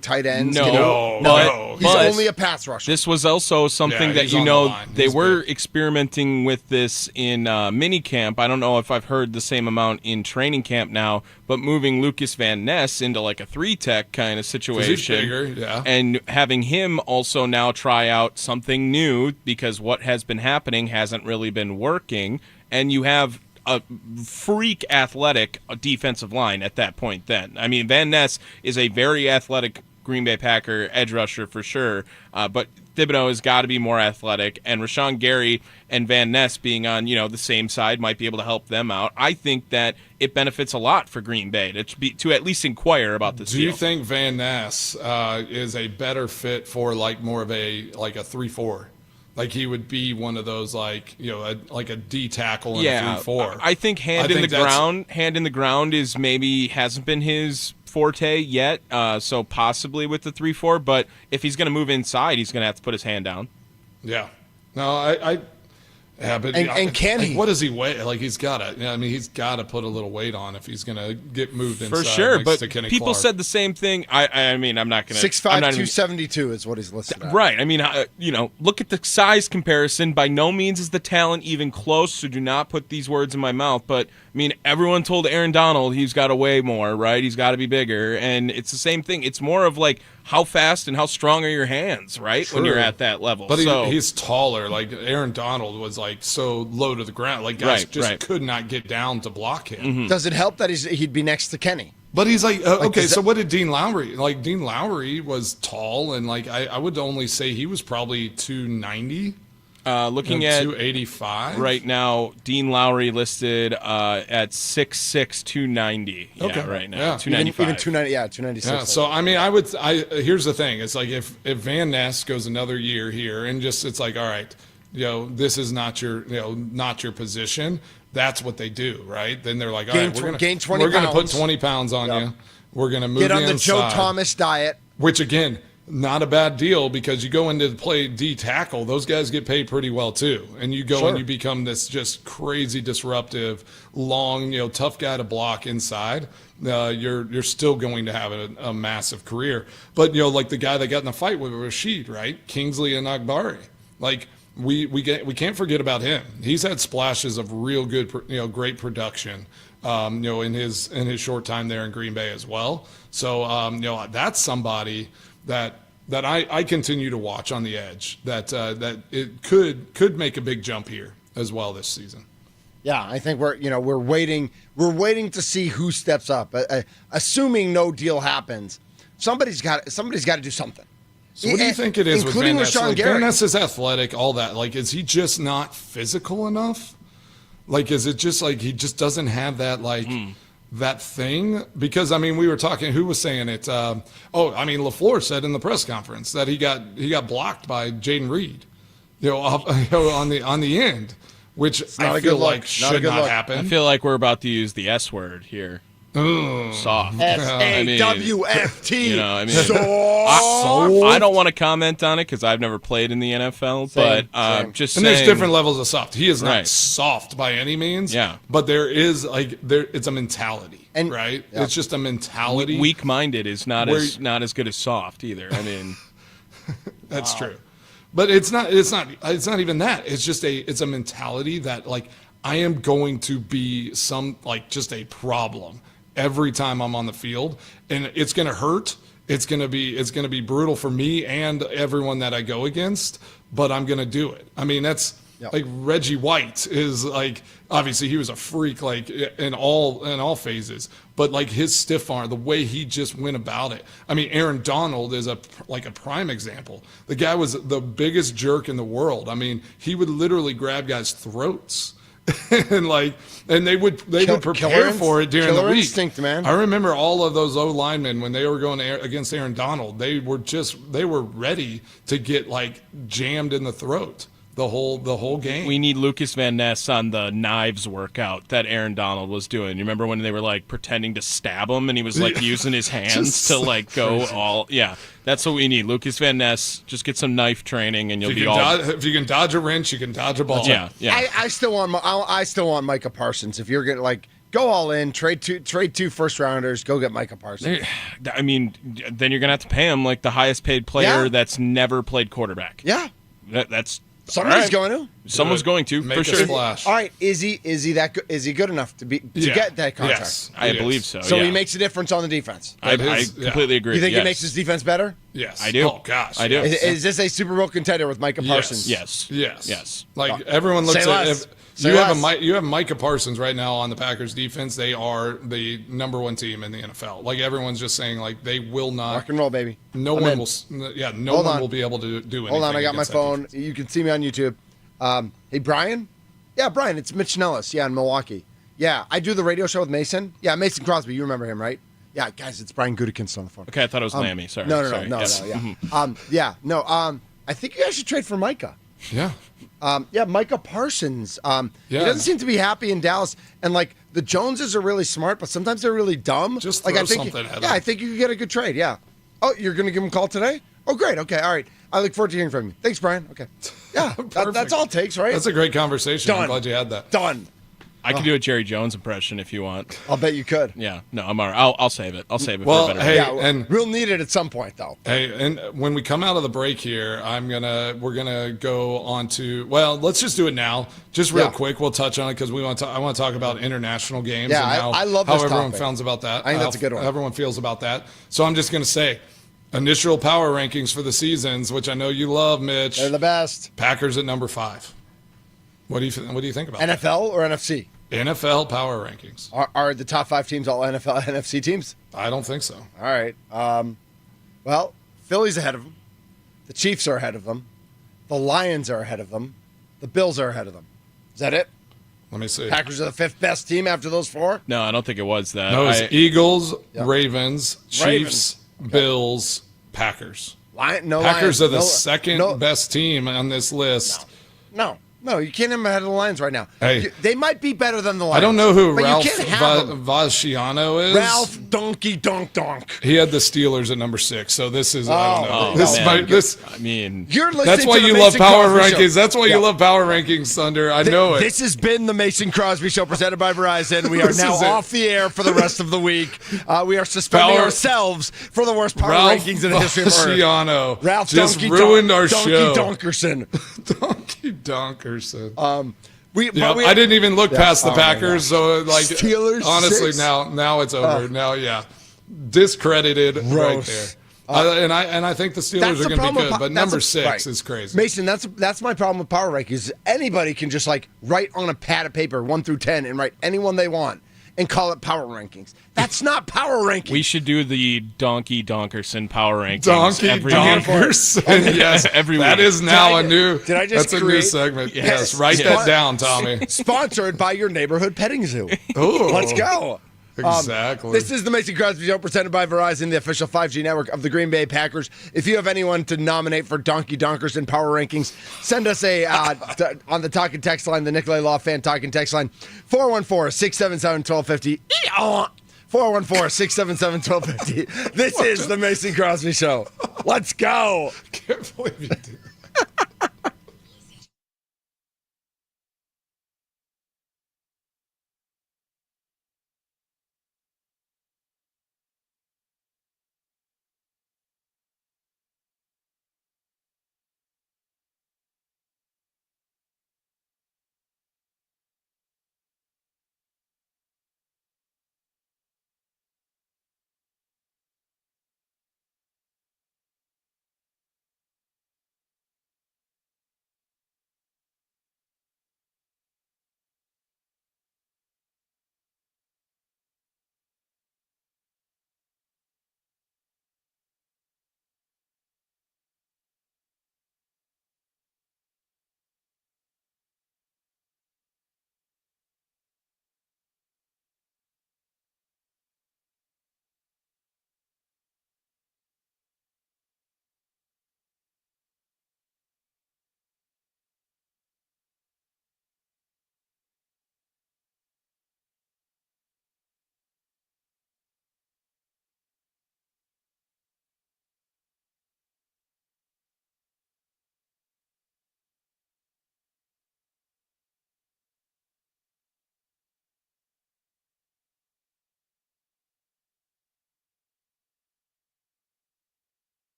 tight end? No. He's only a pass rusher. This was also something that they were experimenting with this in mini camp. I don't know if I've heard the same amount in training camp now, but moving Lucas Van Ness into a 3-tech kind of situation, he's bigger, and having him also now try out something new because what has been happening hasn't really been working, and you have a freak athletic defensive line at that point then. I mean, Van Ness is a very athletic Green Bay Packer edge rusher for sure, but Thibodeau has got to be more athletic, and Rashawn Gary and Van Ness being on the same side might be able to help them out. I think that it benefits a lot for Green Bay to at least inquire about this deal. Do you think Van Ness is a better fit for more of a 3-4? He would be one of those a D tackle in a 3-4. I think hand in the ground is maybe hasn't been his forte yet. So possibly with the 3-4, but if he's going to move inside, he's going to have to put his hand down. Yeah. No, Yeah, but and can he? What does he weigh? Like he's got to. I mean, he's got to put a little weight on if he's going to get moved inside. For sure, next but to Kenny people Clark. said the same thing. I mean, I'm not going to. 6'5", 272 is what he's listed at. Right. I mean, look at the size comparison. By no means is the talent even close, so do not put these words in my mouth. But, I mean, everyone told Aaron Donald he's got to weigh more, right? He's got to be bigger. And it's the same thing. It's more of like how fast and how strong are your hands, right, True. when you're at that level. But he's taller. Like Aaron Donald was like so low to the ground. Like guys could not get down to block him. Mm-hmm. Does it help that he'd be next to Kenny? But he's like, okay, so what did Dean Lowry? Like Dean Lowry was tall, and like I would only say he was probably 290. Looking at 285 right now, Dean Lowry listed at 6'6", 290. Yeah, Okay. right now, Yeah. 295. Even 290, 296. Yeah, so I mean, here's the thing. It's like if Van Ness goes another year here, and just it's like, all right, this is not your position. That's what they do, right? Then they're like, all right, we're gonna put 20 pounds on you. We're gonna move Get on you the inside. Joe Thomas diet. Which again, not a bad deal because you go into play D tackle, those guys get paid pretty well too. And you go and you become this just crazy disruptive, long, tough guy to block inside. You're still going to have a massive career. But like the guy that got in the fight with Rashid, right? Kingsley and Akbari. Like we can't forget about him. He's had splashes of real good, great production. In his short time there in Green Bay as well. So that's somebody that I continue to watch on the edge. That it could make a big jump here as well this season. Yeah, I think we're waiting to see who steps up. Assuming no deal happens, somebody's got to do something. So what do you think it is with Van Ness? Rashawn Gary. Van Ness is athletic, all that. Like, is he just not physical enough? Like, is it just like he just doesn't have that that thing? Because I mean, we were talking. Who was saying it? LaFleur said in the press conference that he got blocked by Jaden Reed, on the end, which I feel like should not happen. I feel like we're about to use the S word here. Soft. SAWFT. Soft. I don't want to comment on it because I've never played in the NFL, but just saying. And there's different levels of soft. He is not soft by any means. Yeah. But there is it's a mentality, right? Yeah. It's just a mentality. Weak-minded is not as good as soft either. I mean, that's true. But it's not even that. It's just it's a mentality that like I am going to be just a problem every time I'm on the field, and it's going to hurt. It's going to be brutal for me and everyone that I go against, but I'm going to do it. I mean, that's like Reggie White is like, obviously he was a freak like in all phases, but like his stiff arm, the way he just went about it. I mean, Aaron Donald is a prime example. The guy was the biggest jerk in the world. I mean, he would literally grab guys' throats. and they would prepare for it during the week. Instinct, man. I remember all of those O linemen when they were going against Aaron Donald. They were ready to get like jammed in the throat the whole game. We need Lucas Van Ness on the knives workout that Aaron Donald was doing. You remember when they were like pretending to stab him and he was like using his hands to like go crazy. All yeah. That's what we need. Lucas Van Ness, just get some knife training and you'll be all. If you can dodge a wrench, you can dodge a ball. Yeah. I still want Micah Parsons. If you're gonna like go all in, trade two first rounders, go get Micah Parsons. I mean, then you're gonna have to pay him like the highest paid player that's never played quarterback. Yeah, that's. Somebody's going to. Someone's going to make for sure. Splash. All right, is he that good? Is he good enough to get that contract? Yes, I believe so. So he makes a difference on the defense. I completely agree. You think he makes his defense better? Yes, I do. Oh gosh, I do. Is this a Super Bowl contender with Micah Parsons? Yes. Like everyone looks at. You have Micah Parsons right now on the Packers defense. They are the number one team in the NFL. Like everyone's just saying, like they will not rock and roll, baby. No one will be able to do anything. Hold on, I got my phone. You can see me on YouTube. Hey, Brian? Yeah, Brian, it's Mitch Nelles. Yeah, in Milwaukee. Yeah, I do the radio show with Mason. Yeah, Mason Crosby. You remember him, right? Yeah, guys, it's Brian Gutekunst on the phone. Okay, I thought it was Lammy. Sorry. No. Yeah. I think you guys should trade for Micah. Yeah. Micah Parsons. He doesn't seem to be happy in Dallas. And, like, the Joneses are really smart, but sometimes they're really dumb. Just like, throw something at him. Yeah, I think you could get a good trade, yeah. Oh, you're going to give him a call today? Oh, great. Okay, all right. I look forward to hearing from you. Thanks, Brian. Okay. Yeah, that's all it takes, right? That's a great conversation. Done. I'm glad you had that. Done. I can do a Jerry Jones impression if you want. I'll bet you could. Yeah, no, I'm all right. I'll save it. I'll save it Well, for a better hey, day. Yeah, and we'll need it at some point, though. Hey, and when we come out of the break here, we're gonna go on to, well, let's just do it now, just real quick. We'll touch on it because I want to talk about international games. Yeah, and I love how this everyone topic. feels about that. I think that's a good one. Everyone feels about that. So I'm just gonna say, initial power rankings for the seasons, which I know you love, Mitch. They're the best. Packers at number 5. What do you think about that? NFL or NFC? NFL power rankings. Are the top 5 teams all NFL, NFC teams? I don't think so. All right. Well, Philly's ahead of them. The Chiefs are ahead of them. The Lions are ahead of them. The Bills are ahead of them. Is that it? Let me see. Packers are the 5th best team after those 4? No, I don't think it was that. No, it's Eagles, Yep. Ravens, Chiefs, Bills, Packers. Lions. Packers are the second best team on this list. No, you can't have them ahead of the Lions right now. Hey. They might be better than the Lions. I don't know who but Ralph you can't have them. Vasciano is. Ralph Donkey Donk Donk. He had the Steelers at number 6, so this is, I don't know. Oh, This man. might, this, I mean, You're listening that's why to the you love Mason power Crosby rankings. Show. That's why you love power rankings, Thunder. I know it. This has been the Mason Crosby Show presented by Verizon. We are This now is it. off the air for the rest of the week. We are suspending ourselves for the worst power Ralph rankings in the history of Earth. Vasciano Ralph just Donkey ruined our Donkey show. Donkerson. Donkey Donkerson. But I didn't even look past the Oh, my Packers, so like Steelers, honestly, 6. now it's over. Now, discredited right Gross. there. And I think the Steelers That's are the going to be problem good, with but number 6 is crazy. Mason, that's my problem with power rankings. Anybody can just like write on a pad of paper 1 through 10 and write anyone they want and call it power rankings. That's not power rankings. we should do the Donkey Donkerson power rankings. Donkey every Donkerson. Yes, Every that week. is now Did I- a new. did I just That's a new create- segment. Yes. Yes, write Yeah. that down, Tommy. Sponsored by your neighborhood petting zoo. Ooh. Let's go. Exactly. This is the Mason Crosby Show presented by Verizon, the official 5G network of the Green Bay Packers. If you have anyone to nominate for Donkey Donkerson Power Rankings, send us a on the talking text line, the Nicolay Law Fan talking text line, 414-677-1250. 414-677-1250. This is the Mason Crosby Show. Let's go. Can't believe you did.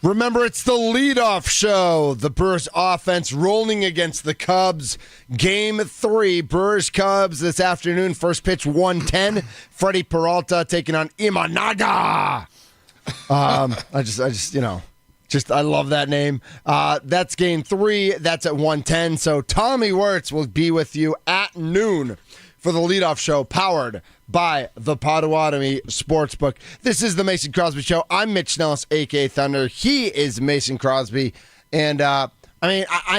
Remember, it's the leadoff show. The Brewers offense rolling against the Cubs. Game 3, Brewers-Cubs this afternoon. First pitch, 1:10. Freddie Peralta taking on Imanaga. I love that name. That's game 3. That's at 1:10. So Tommy Wirtz will be with you at noon for the leadoff show, powered by the Potawatomi Sportsbook. This is the Mason Crosby Show. I'm Mitch Nelles, a.k.a. Thunder. He is Mason Crosby. And, I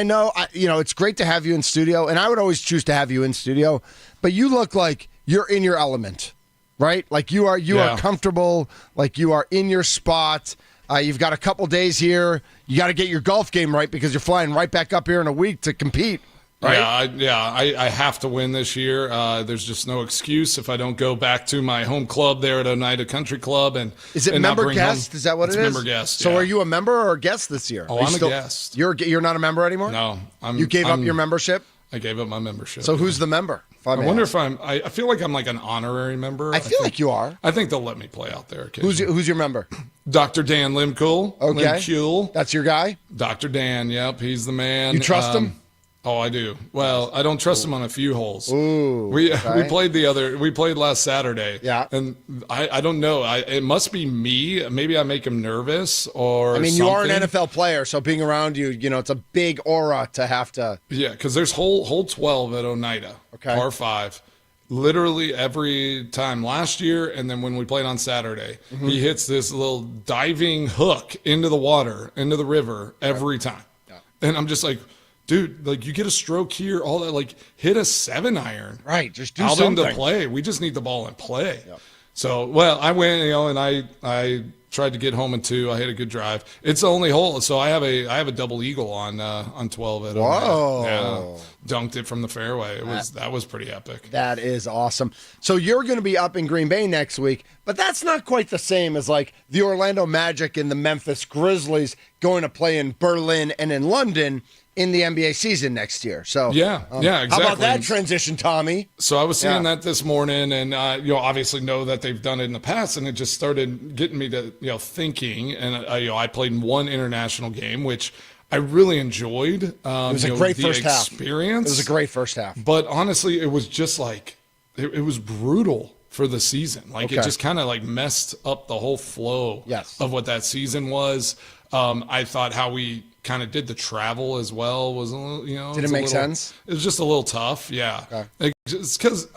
know, it's great to have you in studio, and I would always choose to have you in studio, but you look like you're in your element, right? Like you are comfortable, like you are in your spot. You've got a couple days here. You got to get your golf game right because you're flying right back up here in a week to compete. Right? I have to win this year. There's just no excuse if I don't go back to my home club there at Oneida Country Club. And is it member guest? Is that what it is? Member guest. So are you a member or a guest this year? Oh, I'm a guest. You're not a member anymore? No. You gave up your membership? I gave up my membership. So who's the member? I wonder if I feel like I'm like an honorary member. I feel like you are. I think they'll let me play out there occasionally. Who's your member? Dr. Dan Limkuhl. Okay. Limkuhl. That's your guy? Dr. Dan, yep. He's the man. You trust him? Oh, I do. Well, I don't trust him on a few holes. Ooh, we played last Saturday. Yeah. And I don't know. It must be me. Maybe I make him nervous or something. You are an NFL player, so being around you, it's a big aura to have to. Yeah, because there's hole 12 at Oneida, par 5. Literally every time last year, and then when we played on Saturday, he hits this little diving hook into the water, into the river every time. Yeah. And I'm just like, dude, like you get a stroke here, all that, like hit a 7-iron. Right, just do out something. Into play. We just need the ball in play. Yep. So, I went, and I tried to get home in 2. I hit a good drive. It's the only hole, so I have a double eagle on 12 at Whoa. Yeah, dunked it from the fairway. That was pretty epic. That is awesome. So you're going to be up in Green Bay next week, but that's not quite the same as like the Orlando Magic and the Memphis Grizzlies going to play in Berlin and in London in the NBA season next year. So yeah, exactly. How about that transition, Tommy? So I was seeing that this morning, and obviously know that they've done it in the past, and it just started getting me to thinking. And I played in one international game, which I really enjoyed. It was a great first half. Experience. It was a great first half. But honestly, it was just like it was brutal for the season. Like it just kind of like messed up the whole flow of what that season was. I thought how we kind of did the travel as well was a little, did it make sense? It was just a little tough. Yeah. Okay. It's because,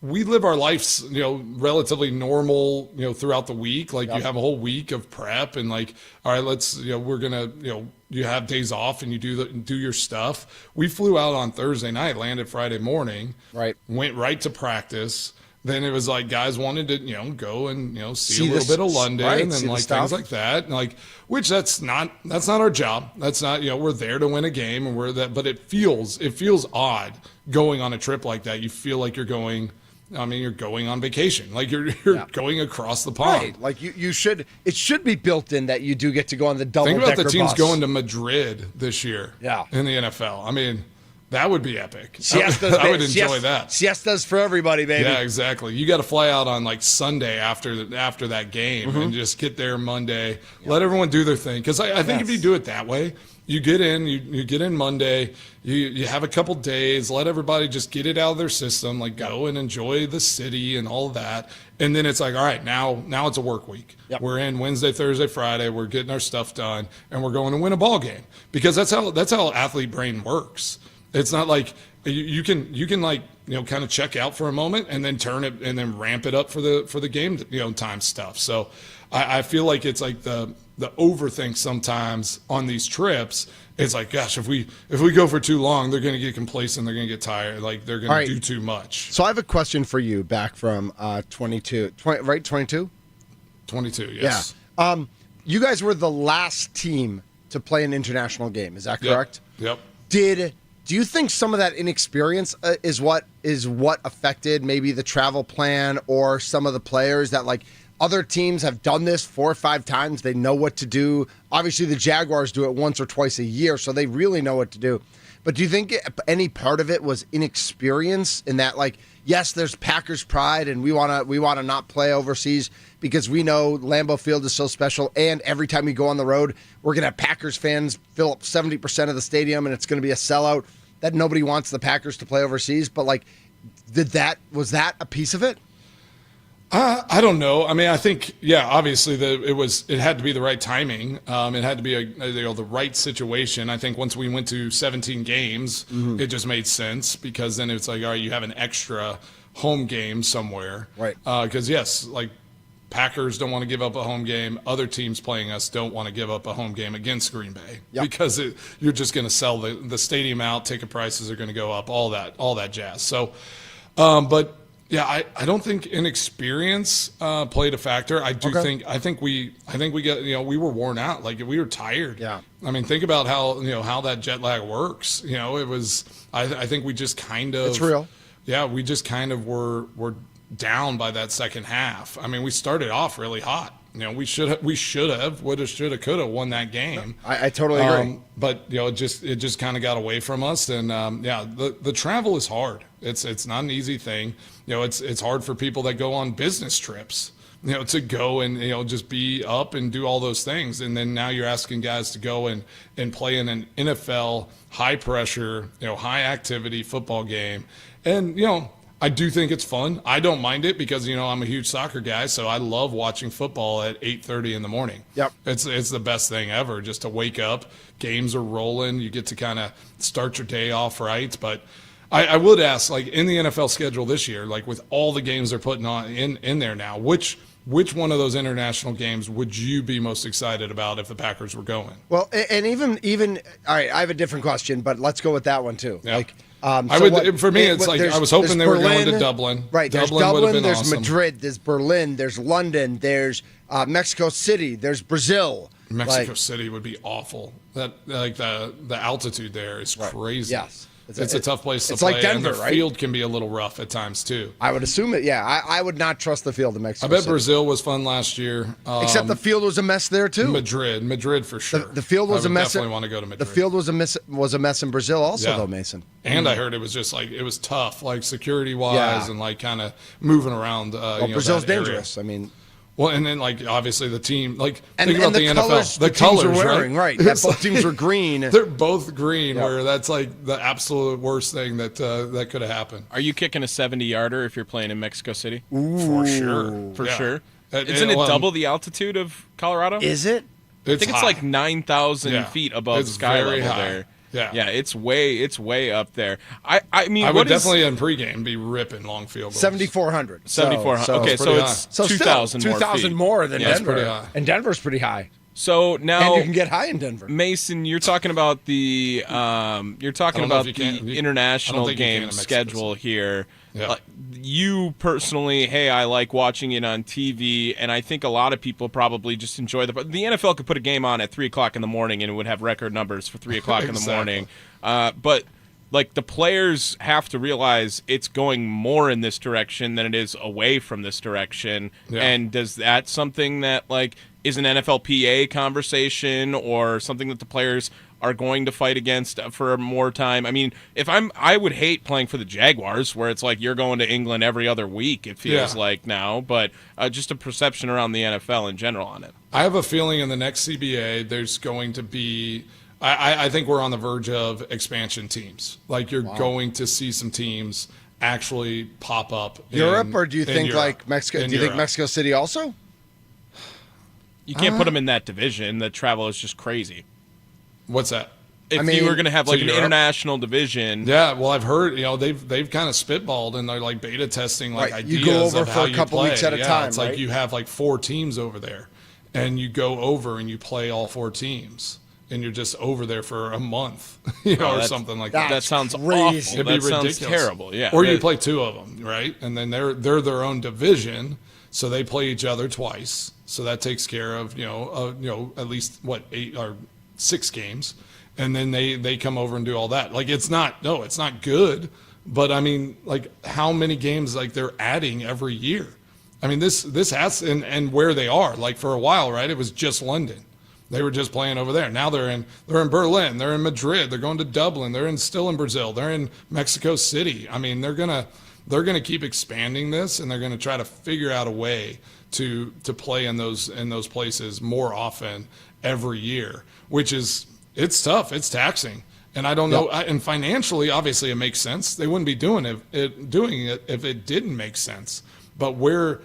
we live our lives, relatively normal, throughout the week. Like you have a whole week of prep and like, all right, let's, we're going to, you have days off and you do your stuff. We flew out on Thursday night, landed Friday morning, went right to practice. Then it was like guys wanted to, go and, see a little bit of London and like things like that. And like, which that's not our job. That's not, we're there to win a game and but it feels odd going on a trip like that. You feel like you're going on vacation. Like you're going across the pond. Right. Like it should be built in that you do get to go on the double-decker bus. Think about the teams going to Madrid this year. Yeah. In the NFL. That would be epic. I would enjoy that. Siestas for everybody, baby. Yeah, exactly. You got to fly out on like Sunday after that game and just get there Monday. Let everyone do their thing. Because I think if you do it that way, you get in Monday, you have a couple days, let everybody just get it out of their system, like go and enjoy the city and all that. And then it's like, all right, now it's a work week. Yep. We're in Wednesday, Thursday, Friday. We're getting our stuff done, and we're going to win a ball game because that's how athlete brain works. It's not like you can like kind of check out for a moment and then turn it and then ramp it up for the game time stuff. So I feel like it's like the overthink sometimes on these trips. It's like, gosh, if we go for too long, they're going to get complacent. They're going to get tired. Like they're going to do too much. So I have a question for you back from 22, right? 22? 22, yes. Yeah. You guys were the last team to play an international game. Is that correct? Yep. Do you think some of that inexperience is what affected maybe the travel plan or some of the players that like other teams have done this 4 or 5 times. They know what to do. Obviously, the Jaguars do it once or twice a year, so they really know what to do. But do you think any part of it was inexperience in that, like, yes, there's Packers pride, and we want to not play overseas because we know Lambeau Field is so special, and every time we go on the road, we're going to have Packers fans fill up 70% of the stadium, and it's going to be a sellout. That nobody wants the Packers to play overseas, but like, was that a piece of it? I don't know. I mean, I think, obviously it had to be the right timing. It had to be the right situation. I think once we went to 17 games, it just made sense because then it's like, all right, you have an extra home game somewhere. Right. Because yes, like Packers don't want to give up a home game. Other teams playing us don't want to give up a home game against Green Bay because you're just going to sell the stadium out. Ticket prices are going to go up. All that jazz. So, but. Yeah, I don't think inexperience played a factor. I think we got, we were worn out. Like we were tired. Yeah. I mean, think about how that jet lag works. It was. I think we just kind of. It's real. Yeah, we just kind of were down by that second half. I mean, we started off really hot. We should have, would have, should have, could have won that game. I totally agree. But it just kind of got away from us. And the travel is hard. It's not an easy thing. It's hard for people that go on business trips. To go and just be up and do all those things, and then now you're asking guys to go and play in an NFL high pressure, high activity football game, and I do think it's fun. I don't mind it because I'm a huge soccer guy, so I love watching football at 8:30 in the morning. Yep, it's the best thing ever. Just to wake up, games are rolling, you get to kind of start your day off right. But I would ask, like in the NFL schedule this year, like with all the games they're putting on in there now, which one of those international games would you be most excited about if the Packers were going? Well, and even all right, I have a different question, but let's go with that one too. Yeah. Like, I was hoping they were going to Dublin. Right, there's Dublin, there's awesome. Madrid, there's Berlin, there's London, there's Mexico City, there's Brazil. Mexico City would be awful. That the altitude there is crazy. Yes. It's a tough place to it's play. Like Denver, and the right? field can be a little rough at times too. I would assume it. Yeah, I would not trust the field in Mexico I bet City. Brazil was fun last year. Except the field was a mess there too. Madrid for sure. The field was a mess. Definitely want to go to Madrid. The field was a mess in Brazil also, though, Mason. And I heard it was just like it was tough, like security wise, and like kind of moving around. Brazil's dangerous. I mean. Well, and then like obviously the team, like and, think about the NFL, the colors are wearing, right? That both teams were green. They're both green, where that's like the absolute worst thing that could have happened. Are you kicking a 70-yarder if you're playing in Mexico City? Ooh. For sure, for sure. Isn't it double the altitude of Colorado? Is it? I think it's like 9,000 feet above sky level high. there. Yeah, it's way up there. I mean, I would definitely in pregame be ripping long field goals. 7,400. 7,400. Okay, so it's 2,000 more. 2,000 more than Denver. Pretty high. And Denver's pretty high. So now, and you can get high in Denver. Mason, you're talking about the international game schedule here. Yeah. You personally, I like watching it on TV, and I think a lot of people probably just enjoy the NFL could put a game on at 3:00 in the morning, and it would have record numbers for 3:00 in the morning. But like the players have to realize it's going more in this direction than it is away from this direction. Yeah. And does that something that like is an NFLPA conversation or something that the players are going to fight against for more time? I mean, I would hate playing for the Jaguars where it's like you're going to England every other week, it feels like now, but just a perception around the NFL in general on it. I have a feeling in the next CBA there's going to be I think we're on the verge of expansion teams. Like you're going to see some teams actually pop up Europe, or do you think Europe, like Mexico? Do you think Mexico City also? You can't put them in that division. The travel is just crazy. What's that? If you were going to have like an international division. Yeah, well, I've heard they've kind of spitballed and they're like beta testing like ideas. You go over of for how a couple weeks at a time. It's like you have like 4 teams over there, and you go over and you play all 4 teams, and you're just over there for a month, or something like that. That sounds crazy. awful. That sounds terrible. Yeah. Or you play 2 of them, right? And then they're their own division, so they play each other twice. So that takes care of at least 8 or 6 games. And then they come over and do all that. Like it's not good, but I mean, like how many games like they're adding every year? I mean, this has and where they are. Like for a while, right? It was just London. They were just playing over there. Now they're in Berlin. They're in Madrid. They're going to Dublin. They're still in Brazil. They're in Mexico City. I mean, they're gonna keep expanding this, and they're gonna try to figure out a way to play in those places more often every year. Which it's tough. It's taxing, and I don't know. And financially, obviously, it makes sense. They wouldn't be doing it if it didn't make sense. But where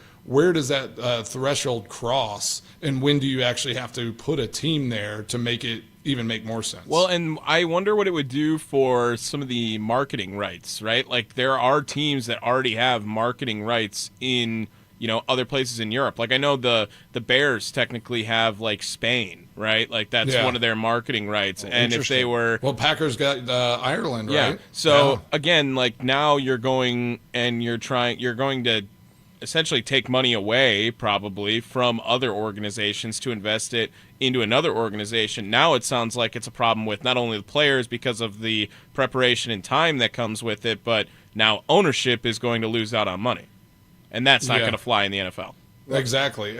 does that threshold cross, and when do you actually have to put a team there to make it even make more sense? Well, and I wonder what it would do for some of the marketing rights, right? Like there are teams that already have marketing rights in, other places in Europe. Like I know the Bears technically have like Spain, right? Like that's one of their marketing rights. And if they were Packers got Ireland, right? Yeah. So again, like now you're going to essentially take money away probably from other organizations to invest it into another organization. Now it sounds like it's a problem with not only the players because of the preparation and time that comes with it, but now ownership is going to lose out on money. And that's not going to fly in the NFL. Exactly.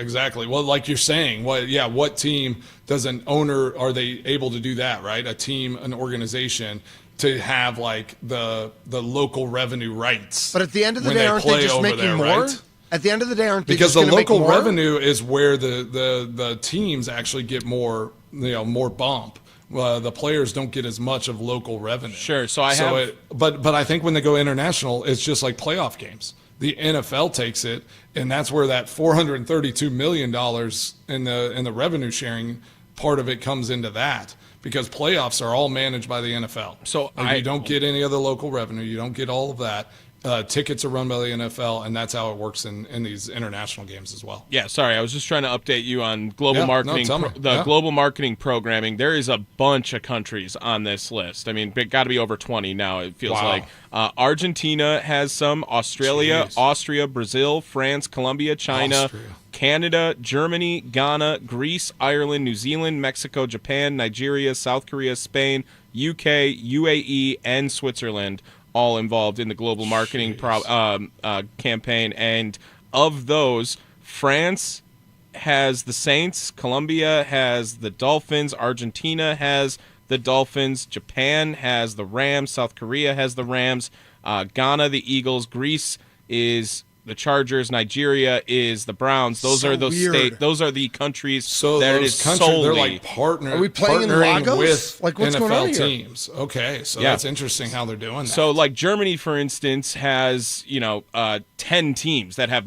Well, like you're saying, what team does an owner, are they able to do that, right? A team, an organization to have like the local revenue rights. But at the end of the day, aren't they just making more? Right? At the end of the day, aren't they because just the local make more? revenue is where the teams actually get more bump. The players don't get as much of local revenue. Sure. But I think when they go international, it's just like playoff games. The NFL takes it, and that's where that $432 million in the revenue sharing part of it comes into that. Because playoffs are all managed by the NFL. So you don't get any other local revenue. You don't get all of that. Tickets are run by the NFL, and that's how it works in these international games as well. Yeah, sorry, I was just trying to update you on global marketing, global marketing programming. There is a bunch of countries on this list. I mean, it got to be over 20 now, it feels like. Argentina has some, Australia, Austria, Brazil, France, Colombia, China, Canada, Germany, Ghana, Greece, Ireland, New Zealand, Mexico, Japan, Nigeria, South Korea, Spain, UK, UAE, and Switzerland, all involved in the global marketing campaign. And of those, France has the Saints, Colombia has the Dolphins, Argentina has the Dolphins, Japan has the Rams, South Korea has the Rams, Ghana the Eagles, Greece is the Chargers, Nigeria is the Browns. Those are those states. Those are the countries that it is solely. They're like partnering. Are we playing in Lagos? With like what's NFL going on here? teams? Okay, so that's interesting how they're doing that. So like Germany, for instance, has 10 teams that have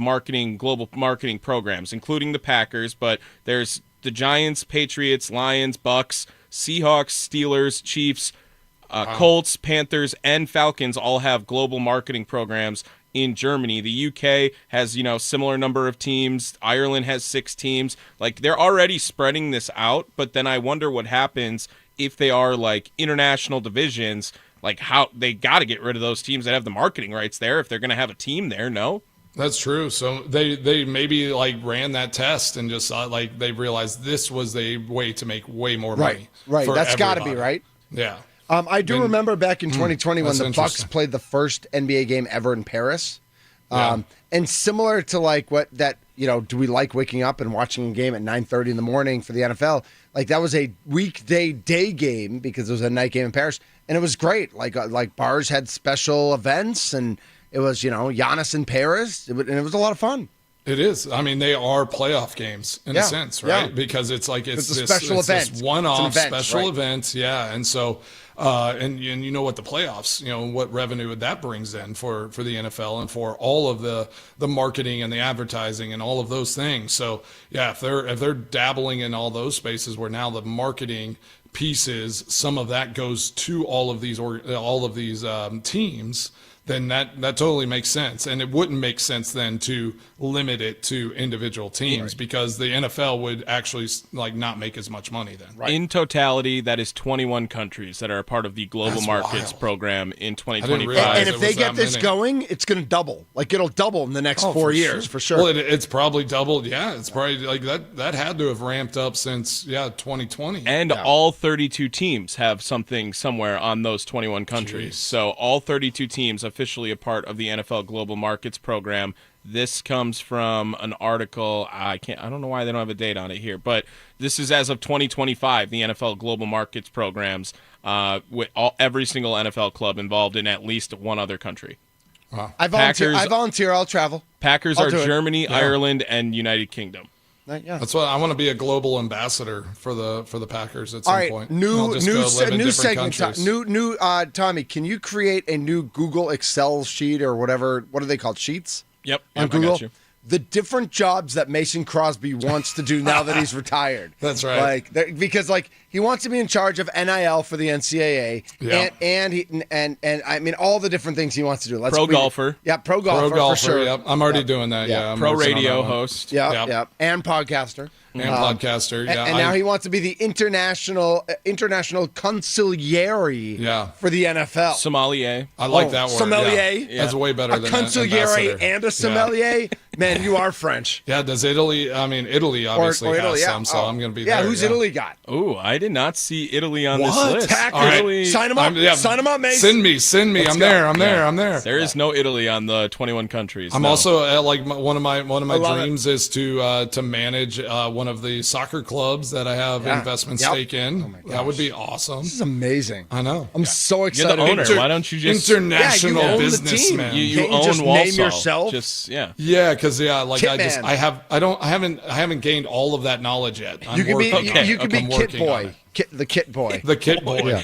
global marketing programs, including the Packers. But there's the Giants, Patriots, Lions, Bucks, Seahawks, Steelers, Chiefs, Colts, Panthers, and Falcons all have global marketing programs. In Germany, the UK has, similar number of teams. Ireland has 6 teams. Like they're already spreading this out, but then I wonder what happens if they are like international divisions, like how they got to get rid of those teams that have the marketing rights there if they're going to have a team there. No. That's true. So they maybe like ran that test and just thought like they realized this was a way to make way more money. Right. That's got to be right. Yeah. I do remember back in 2020 when the Bucks played the first NBA game ever in Paris. And similar to like what that, do we like waking up and watching a game at 9:30 in the morning for the NFL? Like that was a weekday day game because it was a night game in Paris. And it was great. Like bars had special events and it was, Giannis in Paris. And it was a lot of fun. It is. I mean, they are playoff games in a sense, right? Because it's like it's a special event. This one-off special event, and so and you know what the playoffs, what revenue that brings in for the NFL and for all of the marketing and the advertising and all of those things. So if they're dabbling in all those spaces where now the marketing pieces, some of that goes to all of these teams. Then that totally makes sense. And it wouldn't make sense then to limit it to individual teams because the NFL would actually not make as much money then. Right. In totality, that is 21 countries that are a part of the Global Markets program in 2025. And if they get this going, it's going to double. Like it'll double in the next 4 years for sure. Well, it's probably doubled. Yeah, it's probably like that had to have ramped up since 2020. And all 32 teams have something somewhere on those 21 countries. Jeez. So all 32 teams officially a part of the NFL Global Markets program This comes from an article. I don't know why they don't have a date on it here, but this is as of 2025. The NFL Global Markets programs with every single NFL club involved in at least one other country. I volunteer. I'll travel. Packers are Germany, Ireland, and United Kingdom. Yeah. That's what I want to be, a global ambassador for the Packers at some point. New segment. Tommy, can you create a new Google Excel sheet or whatever? What are they called? Sheets? Yep. On Google. I got you. The different jobs that Mason Crosby wants to do now that he's retired. That's right. Because he wants to be in charge of NIL for the NCAA, and I mean all the different things he wants to do. Pro golfer. Yeah, pro golfer for sure. Yep. I'm already doing that. Yeah. Pro radio host. Yeah. And podcaster. And podcaster, yeah. And now he wants to be the international consigliere for the NFL. Sommelier. I like that word. Sommelier. Yeah. That's way better than consigliere and a sommelier. Yeah. Man, you are French. Yeah, does Italy? I mean, Italy obviously has some, so I'm going to be there. Yeah, who's Italy got? Oh, I did not see Italy on this list. Italy. Sign him up. Sign him up, Mason. Send me. I'm there. There is no Italy on the 21 countries. I'm also like one of my dreams is to manage one of the soccer clubs that I have investment stake in. Oh, that would be awesome. This is amazing. I know. I'm so excited. You're the owner. Why don't you just international businessman? You own just Walsall. Name yourself. Yeah, because Kitman. I haven't gained all of that knowledge yet. You could be Kit Boy. The Kit Boy. The Kit Boy. Yeah.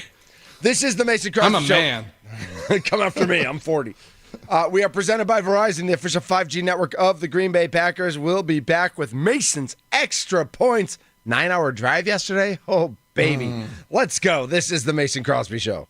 This is the Mason Crosby I'm a Show. man. Come after me. I'm 40. We are presented by Verizon, the official 5G network of the Green Bay Packers. We'll be back with Mason's Extra Points. 9-hour drive yesterday? Oh, baby. Let's go. This is the Mason Crosby Show.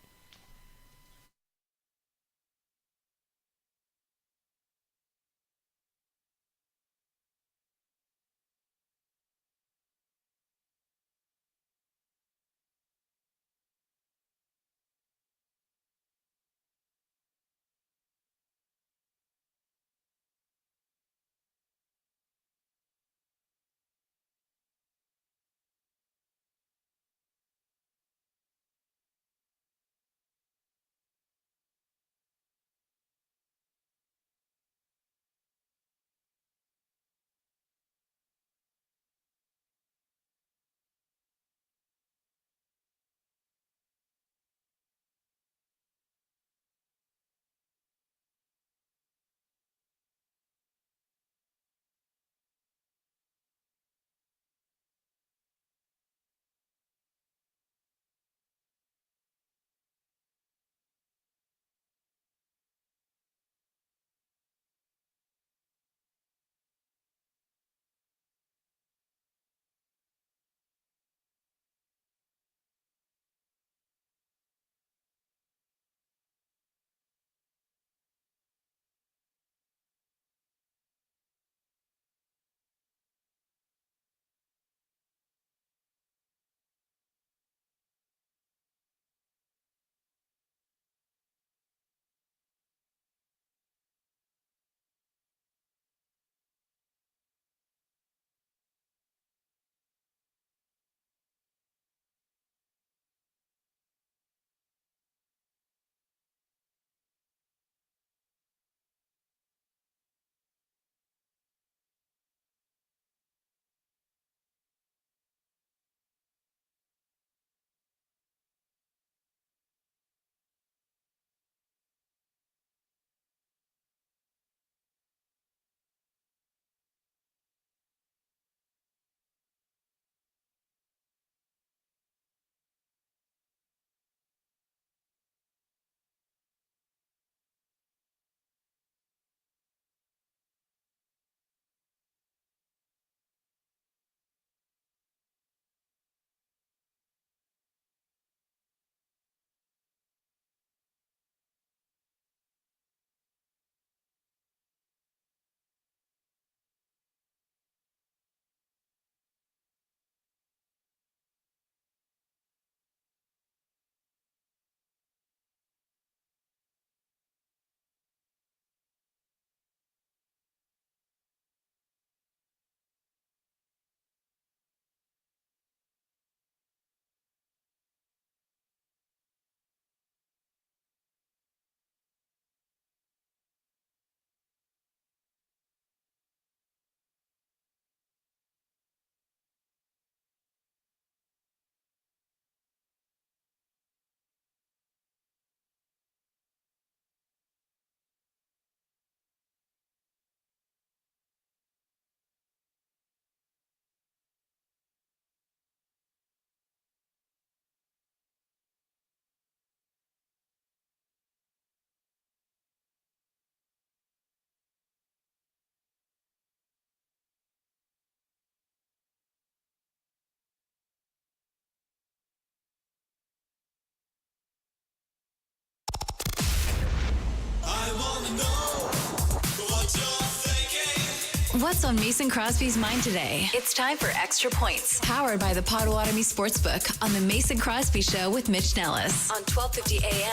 What's on Mason Crosby's mind today? It's time for Extra Points, powered by the Potawatomi Sportsbook on the Mason Crosby Show with Mitch Nelles on 1250 AM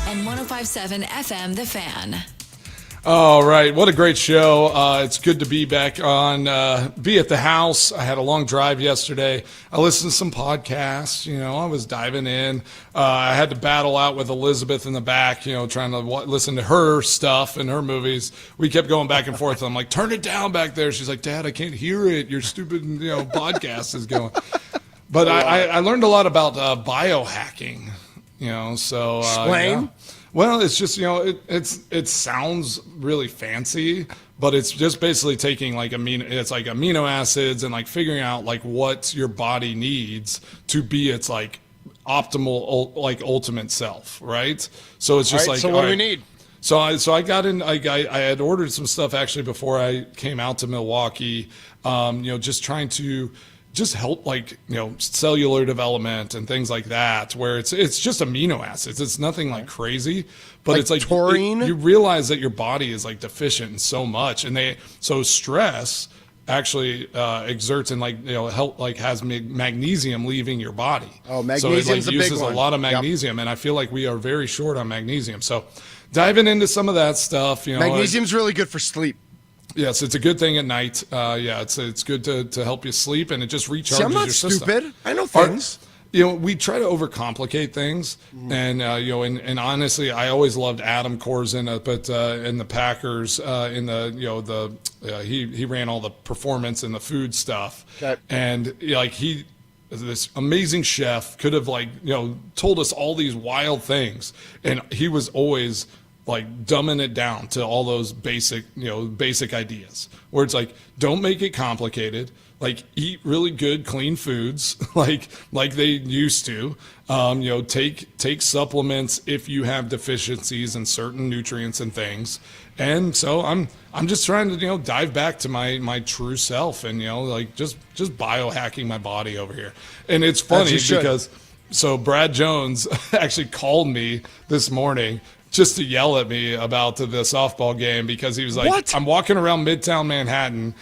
and 105.7 FM, The Fan. All right, what a great show. It's good to be back be at the house. I had a long drive yesterday. I listened to some podcasts, I was diving in. I had to battle out with Elizabeth in the back, trying to listen to her stuff and her movies. We kept going back and forth. I'm like, turn it down back there. She's like, Dad, I can't hear it. Your stupid, podcast is going. But I learned a lot about biohacking, so. Explain. Yeah. Well, it's just, it sounds really fancy, but it's just basically taking amino acids and figuring out what your body needs to be its optimal, ultimate self, right? So it's just so what do we need? So I got in, I had ordered some stuff actually before I came out to Milwaukee, just trying to just help cellular development and things like that, where it's just amino acids. It's nothing crazy, but it's taurine. You realize that your body is deficient in so much, and so stress actually exerts and help has magnesium leaving your body. Oh, magnesium's so it a big uses one. A lot of magnesium, and I feel like we are very short on magnesium. So diving into some of that stuff, magnesium's really good for sleep. Yes, it's a good thing at night. It's good to help you sleep, and it just recharges See, I'm not your system. stupid. I know things. We try to overcomplicate things, and and honestly, I always loved Adam Corzin, but in the Packers, he ran all the performance and the food stuff, okay. And this amazing chef could have told us all these wild things, and he was always dumbing it down to all those basic ideas where it's don't make it complicated, eat really good, clean foods like they used to, take supplements if you have deficiencies in certain nutrients and things. And so I'm just trying to, dive back to my true self and, just biohacking my body over here. And it's funny because so Brad Jones actually called me this morning just to yell at me about the softball game, because he was like, what? I'm walking around Midtown Manhattan.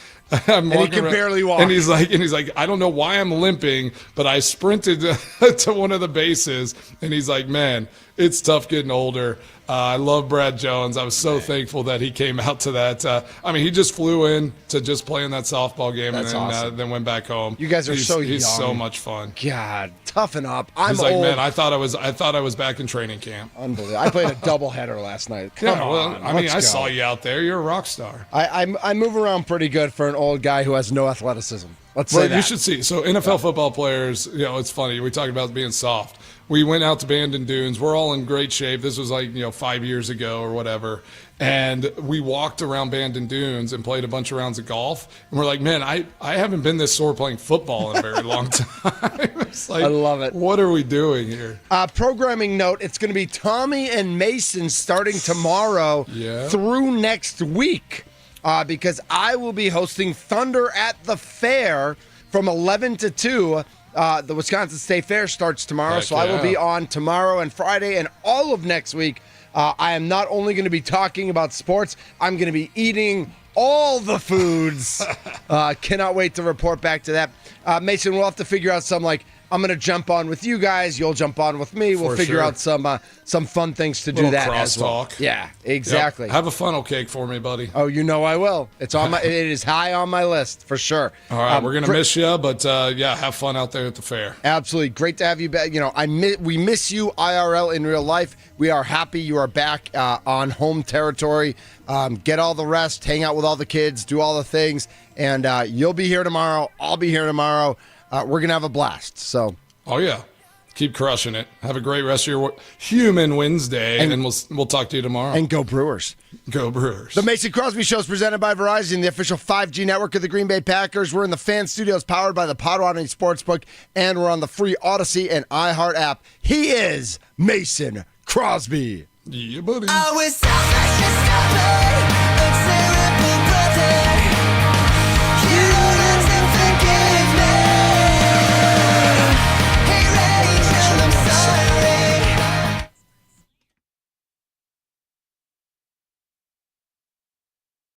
And he can barely walk. And he's like, I don't know why I'm limping, but I sprinted to one of the bases. And he's like, man, it's tough getting older. I love Brad Jones. I was so thankful that he came out to that. He just flew in to just play in that softball game. That's and awesome. Then went back home. You guys are He's young. so much fun. God, toughen up. He's like, man, I thought I was back in training camp. Unbelievable. I played a doubleheader last night. Come on. I saw you out there. You're a rock star. I move around pretty good for an old guy who has no athleticism. Let's say that. You should see. So NFL football players, it's funny. We talk about being soft. We went out to Bandon Dunes. We're all in great shape. This was 5 years ago or whatever. And we walked around Bandon Dunes and played a bunch of rounds of golf. And we're like, man, I haven't been this sore playing football in a very long time. It's I love it. What are we doing here? Programming note, it's going to be Tommy and Mason starting tomorrow through next week, because I will be hosting Thunder at the Fair from 11 to 2. The Wisconsin State Fair starts tomorrow, I will be on tomorrow and Friday and all of next week. I am not only going to be talking about sports, I'm going to be eating all the foods. Cannot wait to report back to that. Mason, we'll have to figure out some I'm going to jump on with you guys. You'll jump on with me. We'll figure out some fun things to do that as well. Crosstalk. Yeah, exactly. Yep. Have a funnel cake for me, buddy. Oh, I will. It is high on my list for sure. All right, we're gonna miss you, but have fun out there at the fair. Absolutely, great to have you back. We miss you IRL in real life. We are happy you are back on home territory. Get all the rest, hang out with all the kids, do all the things, and you'll be here tomorrow. I'll be here tomorrow. We're going to have a blast. So, oh, yeah. Keep crushing it. Have a great rest of your Human Wednesday, and we'll talk to you tomorrow. And go Brewers. Go Brewers. The Mason Crosby Show is presented by Verizon, the official 5G network of the Green Bay Packers. We're in the Fan Studios powered by the Potawatomi Sportsbook, and we're on the free Odyssey and iHeart app. He is Mason Crosby. Yeah, buddy. I was so